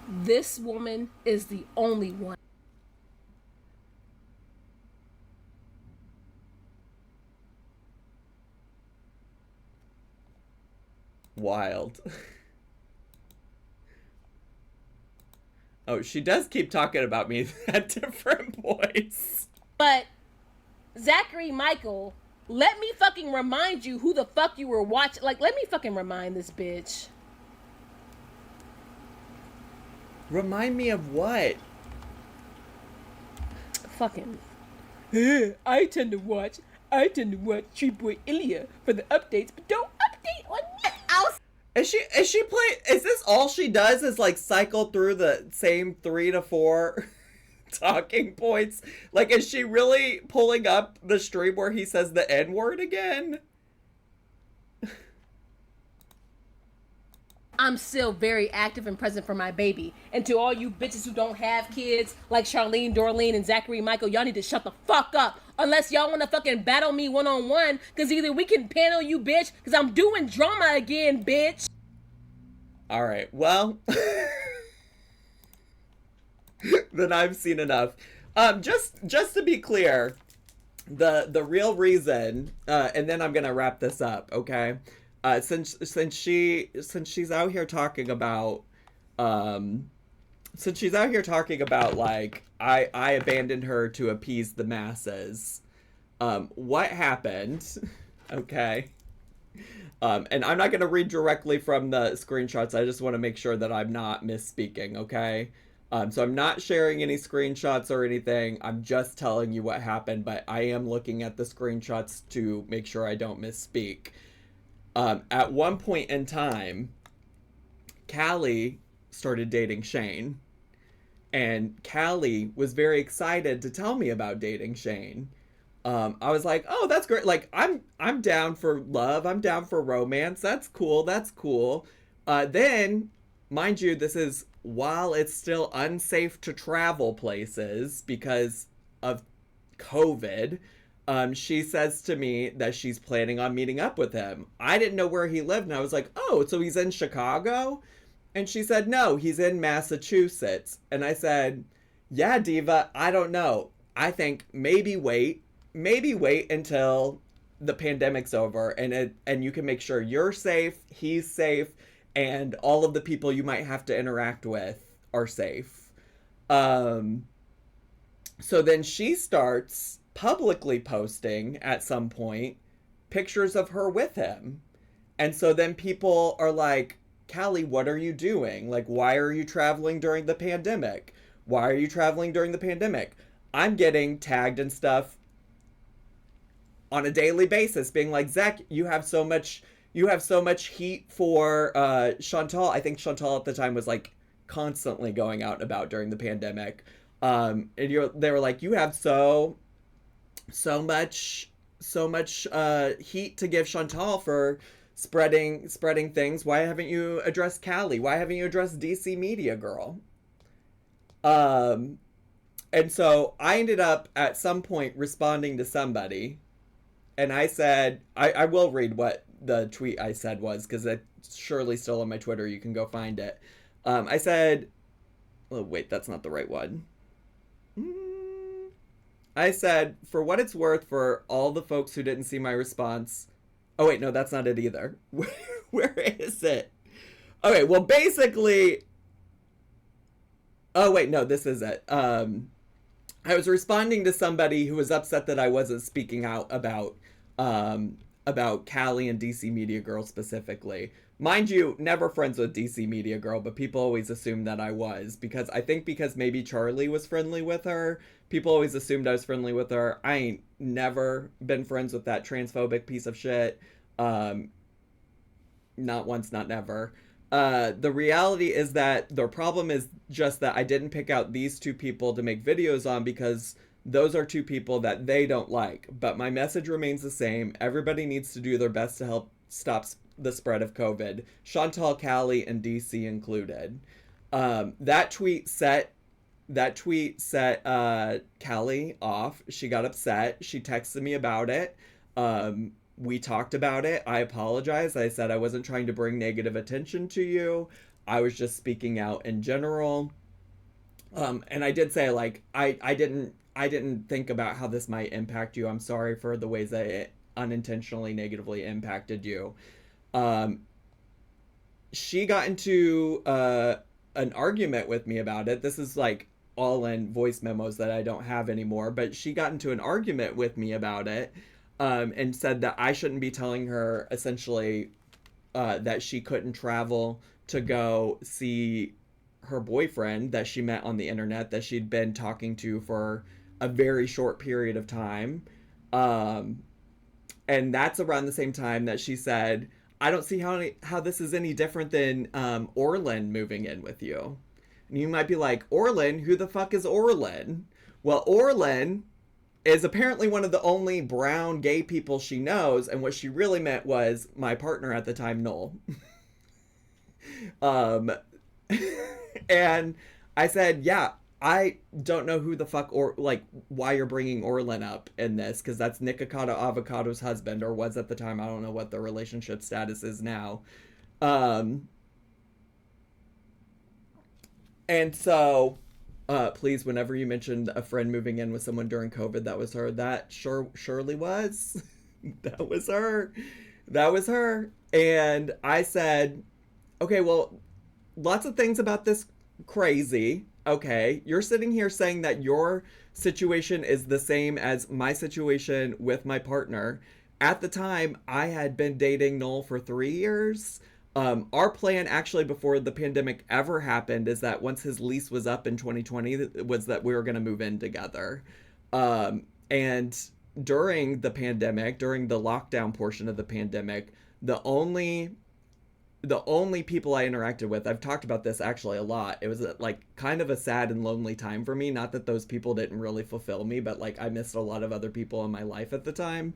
This woman is the only one. Wild. Oh, she does keep talking about me at different points. But Zachary Michael, let me fucking remind you who the fuck you were watching. Like, let me fucking remind this bitch. Remind me of what? Fucking. I tend to watch Tree Boy Ilya for the updates, but don't update on nothing else. Is this all she does is like cycle through the same 3 to 4 talking points? Like, is she really pulling up the stream where he says the N-word again? I'm still very active and present for my baby. And to all you bitches who don't have kids, like Charlene Dorleen and Zachary Michael, y'all need to shut the fuck up. Unless y'all want to fucking battle me one-on-one, because either we can panel you, bitch, because I'm doing drama again, bitch. All right, well, then I've seen enough. Just to be clear, the real reason, and then I'm gonna wrap this up, okay? Since she's out here talking about, like, I abandoned her to appease the masses. What happened? Okay. And I'm not going to read directly from the screenshots. I just want to make sure that I'm not misspeaking, okay? So I'm not sharing any screenshots or anything. I'm just telling you what happened, but I am looking at the screenshots to make sure I don't misspeak. At one point in time, Callie started dating Shane. And Callie was very excited to tell me about dating Shane. I was like, oh, that's great. Like, I'm down for love. I'm down for romance. That's cool. That's cool. Then, mind you, this is while it's still unsafe to travel places because of COVID. She says to me that she's planning on meeting up with him. I didn't know where he lived, and I was like, oh, so he's in Chicago? And she said, no, he's in Massachusetts. And I said, yeah, Diva, I don't know. I think maybe wait until the pandemic's over and you can make sure you're safe, he's safe, and all of the people you might have to interact with are safe. So then she starts publicly posting at some point pictures of her with him. And so then people are like, Callie, what are you doing? Like, why are you traveling during the pandemic? Why are you traveling during the pandemic? I'm getting tagged and stuff on a daily basis, being like, Zach, you have so much heat for Chantal. I think Chantal at the time was like constantly going out and about during the pandemic. And they were like, you have so much heat to give Chantal for spreading things. Why haven't you addressed Callie? Why haven't you addressed DC Media Girl? And so I ended up at some point responding to somebody, and I said, I will read what the tweet I said was, because it's surely still on my Twitter. You can go find it. I said, oh wait, that's not the right one. I said, for what it's worth, for all the folks who didn't see my response. Oh wait, no, that's not it either. Where is it? Okay, well basically, oh wait, no, this is it. I was responding to somebody who was upset that I wasn't speaking out about Callie and DC Media Girl specifically. Mind you, never friends with DC Media Girl, but people always assumed that I was, because I think because maybe Charlie was friendly with her, people always assumed I was friendly with her. I ain't never been friends with that transphobic piece of shit. Not once, not never. The reality is that the problem is just that I didn't pick out these two people to make videos on because those are two people that they don't like. But my message remains the same. Everybody needs to do their best to help stop the spread of COVID. Chantal, Callie, and DC included. That tweet set Callie off. She got upset. She texted me about it. We talked about it. I apologized. I said I wasn't trying to bring negative attention to you. I was just speaking out in general. And I did say, like, I didn't think about how this might impact you. I'm sorry for the ways that it unintentionally negatively impacted you. She got into an argument with me about it. This is like all in voice memos that I don't have anymore, but she got into an argument with me about it, and said that I shouldn't be telling her essentially that she couldn't travel to go see her boyfriend that she met on the internet that she'd been talking to for a very short period of time. And that's around the same time that she said, I don't see how this is any different than Orlin moving in with you. And you might be like, Orlin? Who the fuck is Orlin? Well, Orlin is apparently one of the only brown gay people she knows, and what she really meant was my partner at the time, Noel. And I said, yeah, I don't know who the fuck or like why you're bringing Orlin up in this, because that's Nikocado Avocado's husband, or was at the time. I don't know what the relationship status is now. And so, please, whenever you mentioned a friend moving in with someone during COVID, that was her. That surely was. That was her. That was her. And I said, okay, well, lots of things about this crazy. Okay, you're sitting here saying that your situation is the same as my situation with my partner. At the time, I had been dating Noel for 3 years. Our plan actually before the pandemic ever happened is that once his lease was up in 2020 was that we were going to move in together. And during the pandemic, during the lockdown portion of the pandemic, the only people I interacted with, I've talked about this actually a lot. It was like kind of a sad and lonely time for me. Not that those people didn't really fulfill me, but like I missed a lot of other people in my life at the time.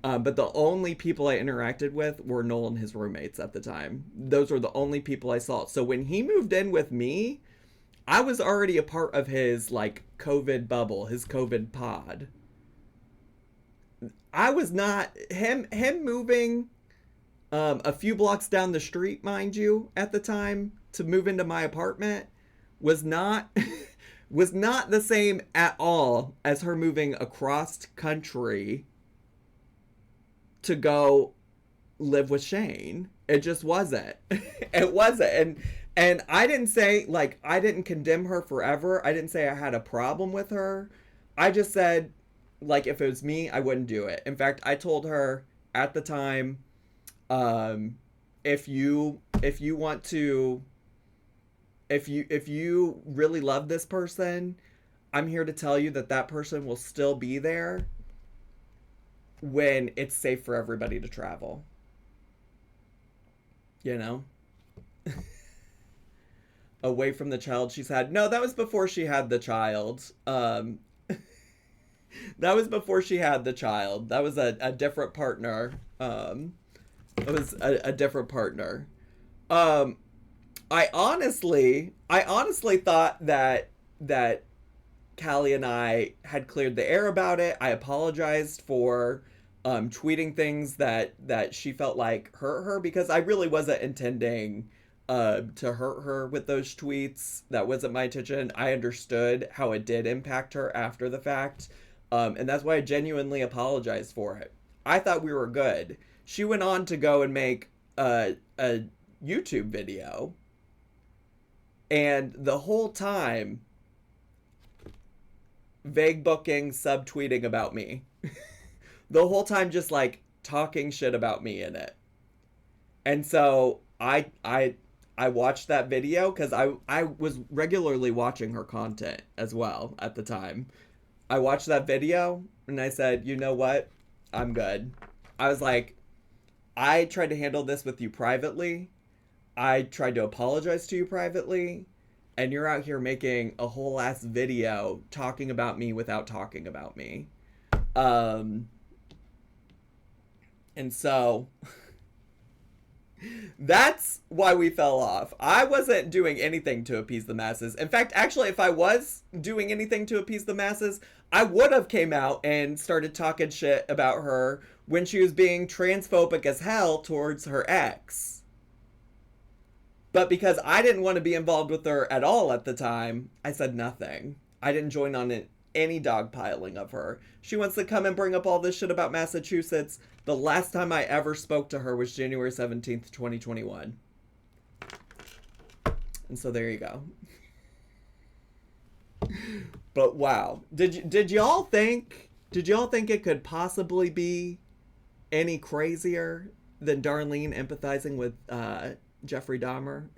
But the only people I interacted with were Noel and his roommates at the time. Those were the only people I saw. So when he moved in with me, I was already a part of his like COVID bubble, his COVID pod. I was not him moving a few blocks down the street, mind you, at the time to move into my apartment was not was not the same at all as her moving across country to go live with Shane. It just wasn't. It wasn't. And I didn't say, like, I didn't condemn her forever. I didn't say I had a problem with her. I just said, like, if it was me, I wouldn't do it. In fact, I told her at the time, if you want to, if you really love this person, I'm here to tell you that that person will still be there when it's safe for everybody to travel. You know? Away from the child she's had. No, that was before she had the child. That was before she had the child. That was a different partner. It was a different partner. I honestly thought that Callie and I had cleared the air about it. I apologized for tweeting things that she felt like hurt her, because I really wasn't intending to hurt her with those tweets. That wasn't my intention. I understood how it did impact her after the fact, and that's why I genuinely apologized for it. I thought we were good. She went on to go and make a YouTube video, and the whole time vague booking, subtweeting about me. The whole time just like talking shit about me in it. And so I watched that video because I was regularly watching her content as well at the time. I watched that video and I said, you know what? I'm good. I was like, I tried to handle this with you privately. I tried to apologize to you privately. And you're out here making a whole ass video talking about me without talking about me. And so that's why we fell off. I wasn't doing anything to appease the masses. In fact, actually, if I was doing anything to appease the masses, I would have came out and started talking shit about her when she was being transphobic as hell towards her ex. But because I didn't want to be involved with her at all at the time, I said nothing. I didn't join on any dogpiling of her. She wants to come and bring up all this shit about Massachusetts. The last time I ever spoke to her was January 17th, 2021. And so there you go. But wow. Did y'all think it could possibly be any crazier than Darlene empathizing with Jeffrey Dahmer?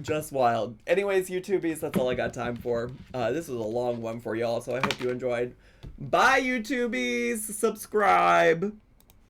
Just wild. Anyways, YouTubies, that's all I got time for. This was a long one for y'all, so I hope you enjoyed. Bye, YouTubies! Subscribe!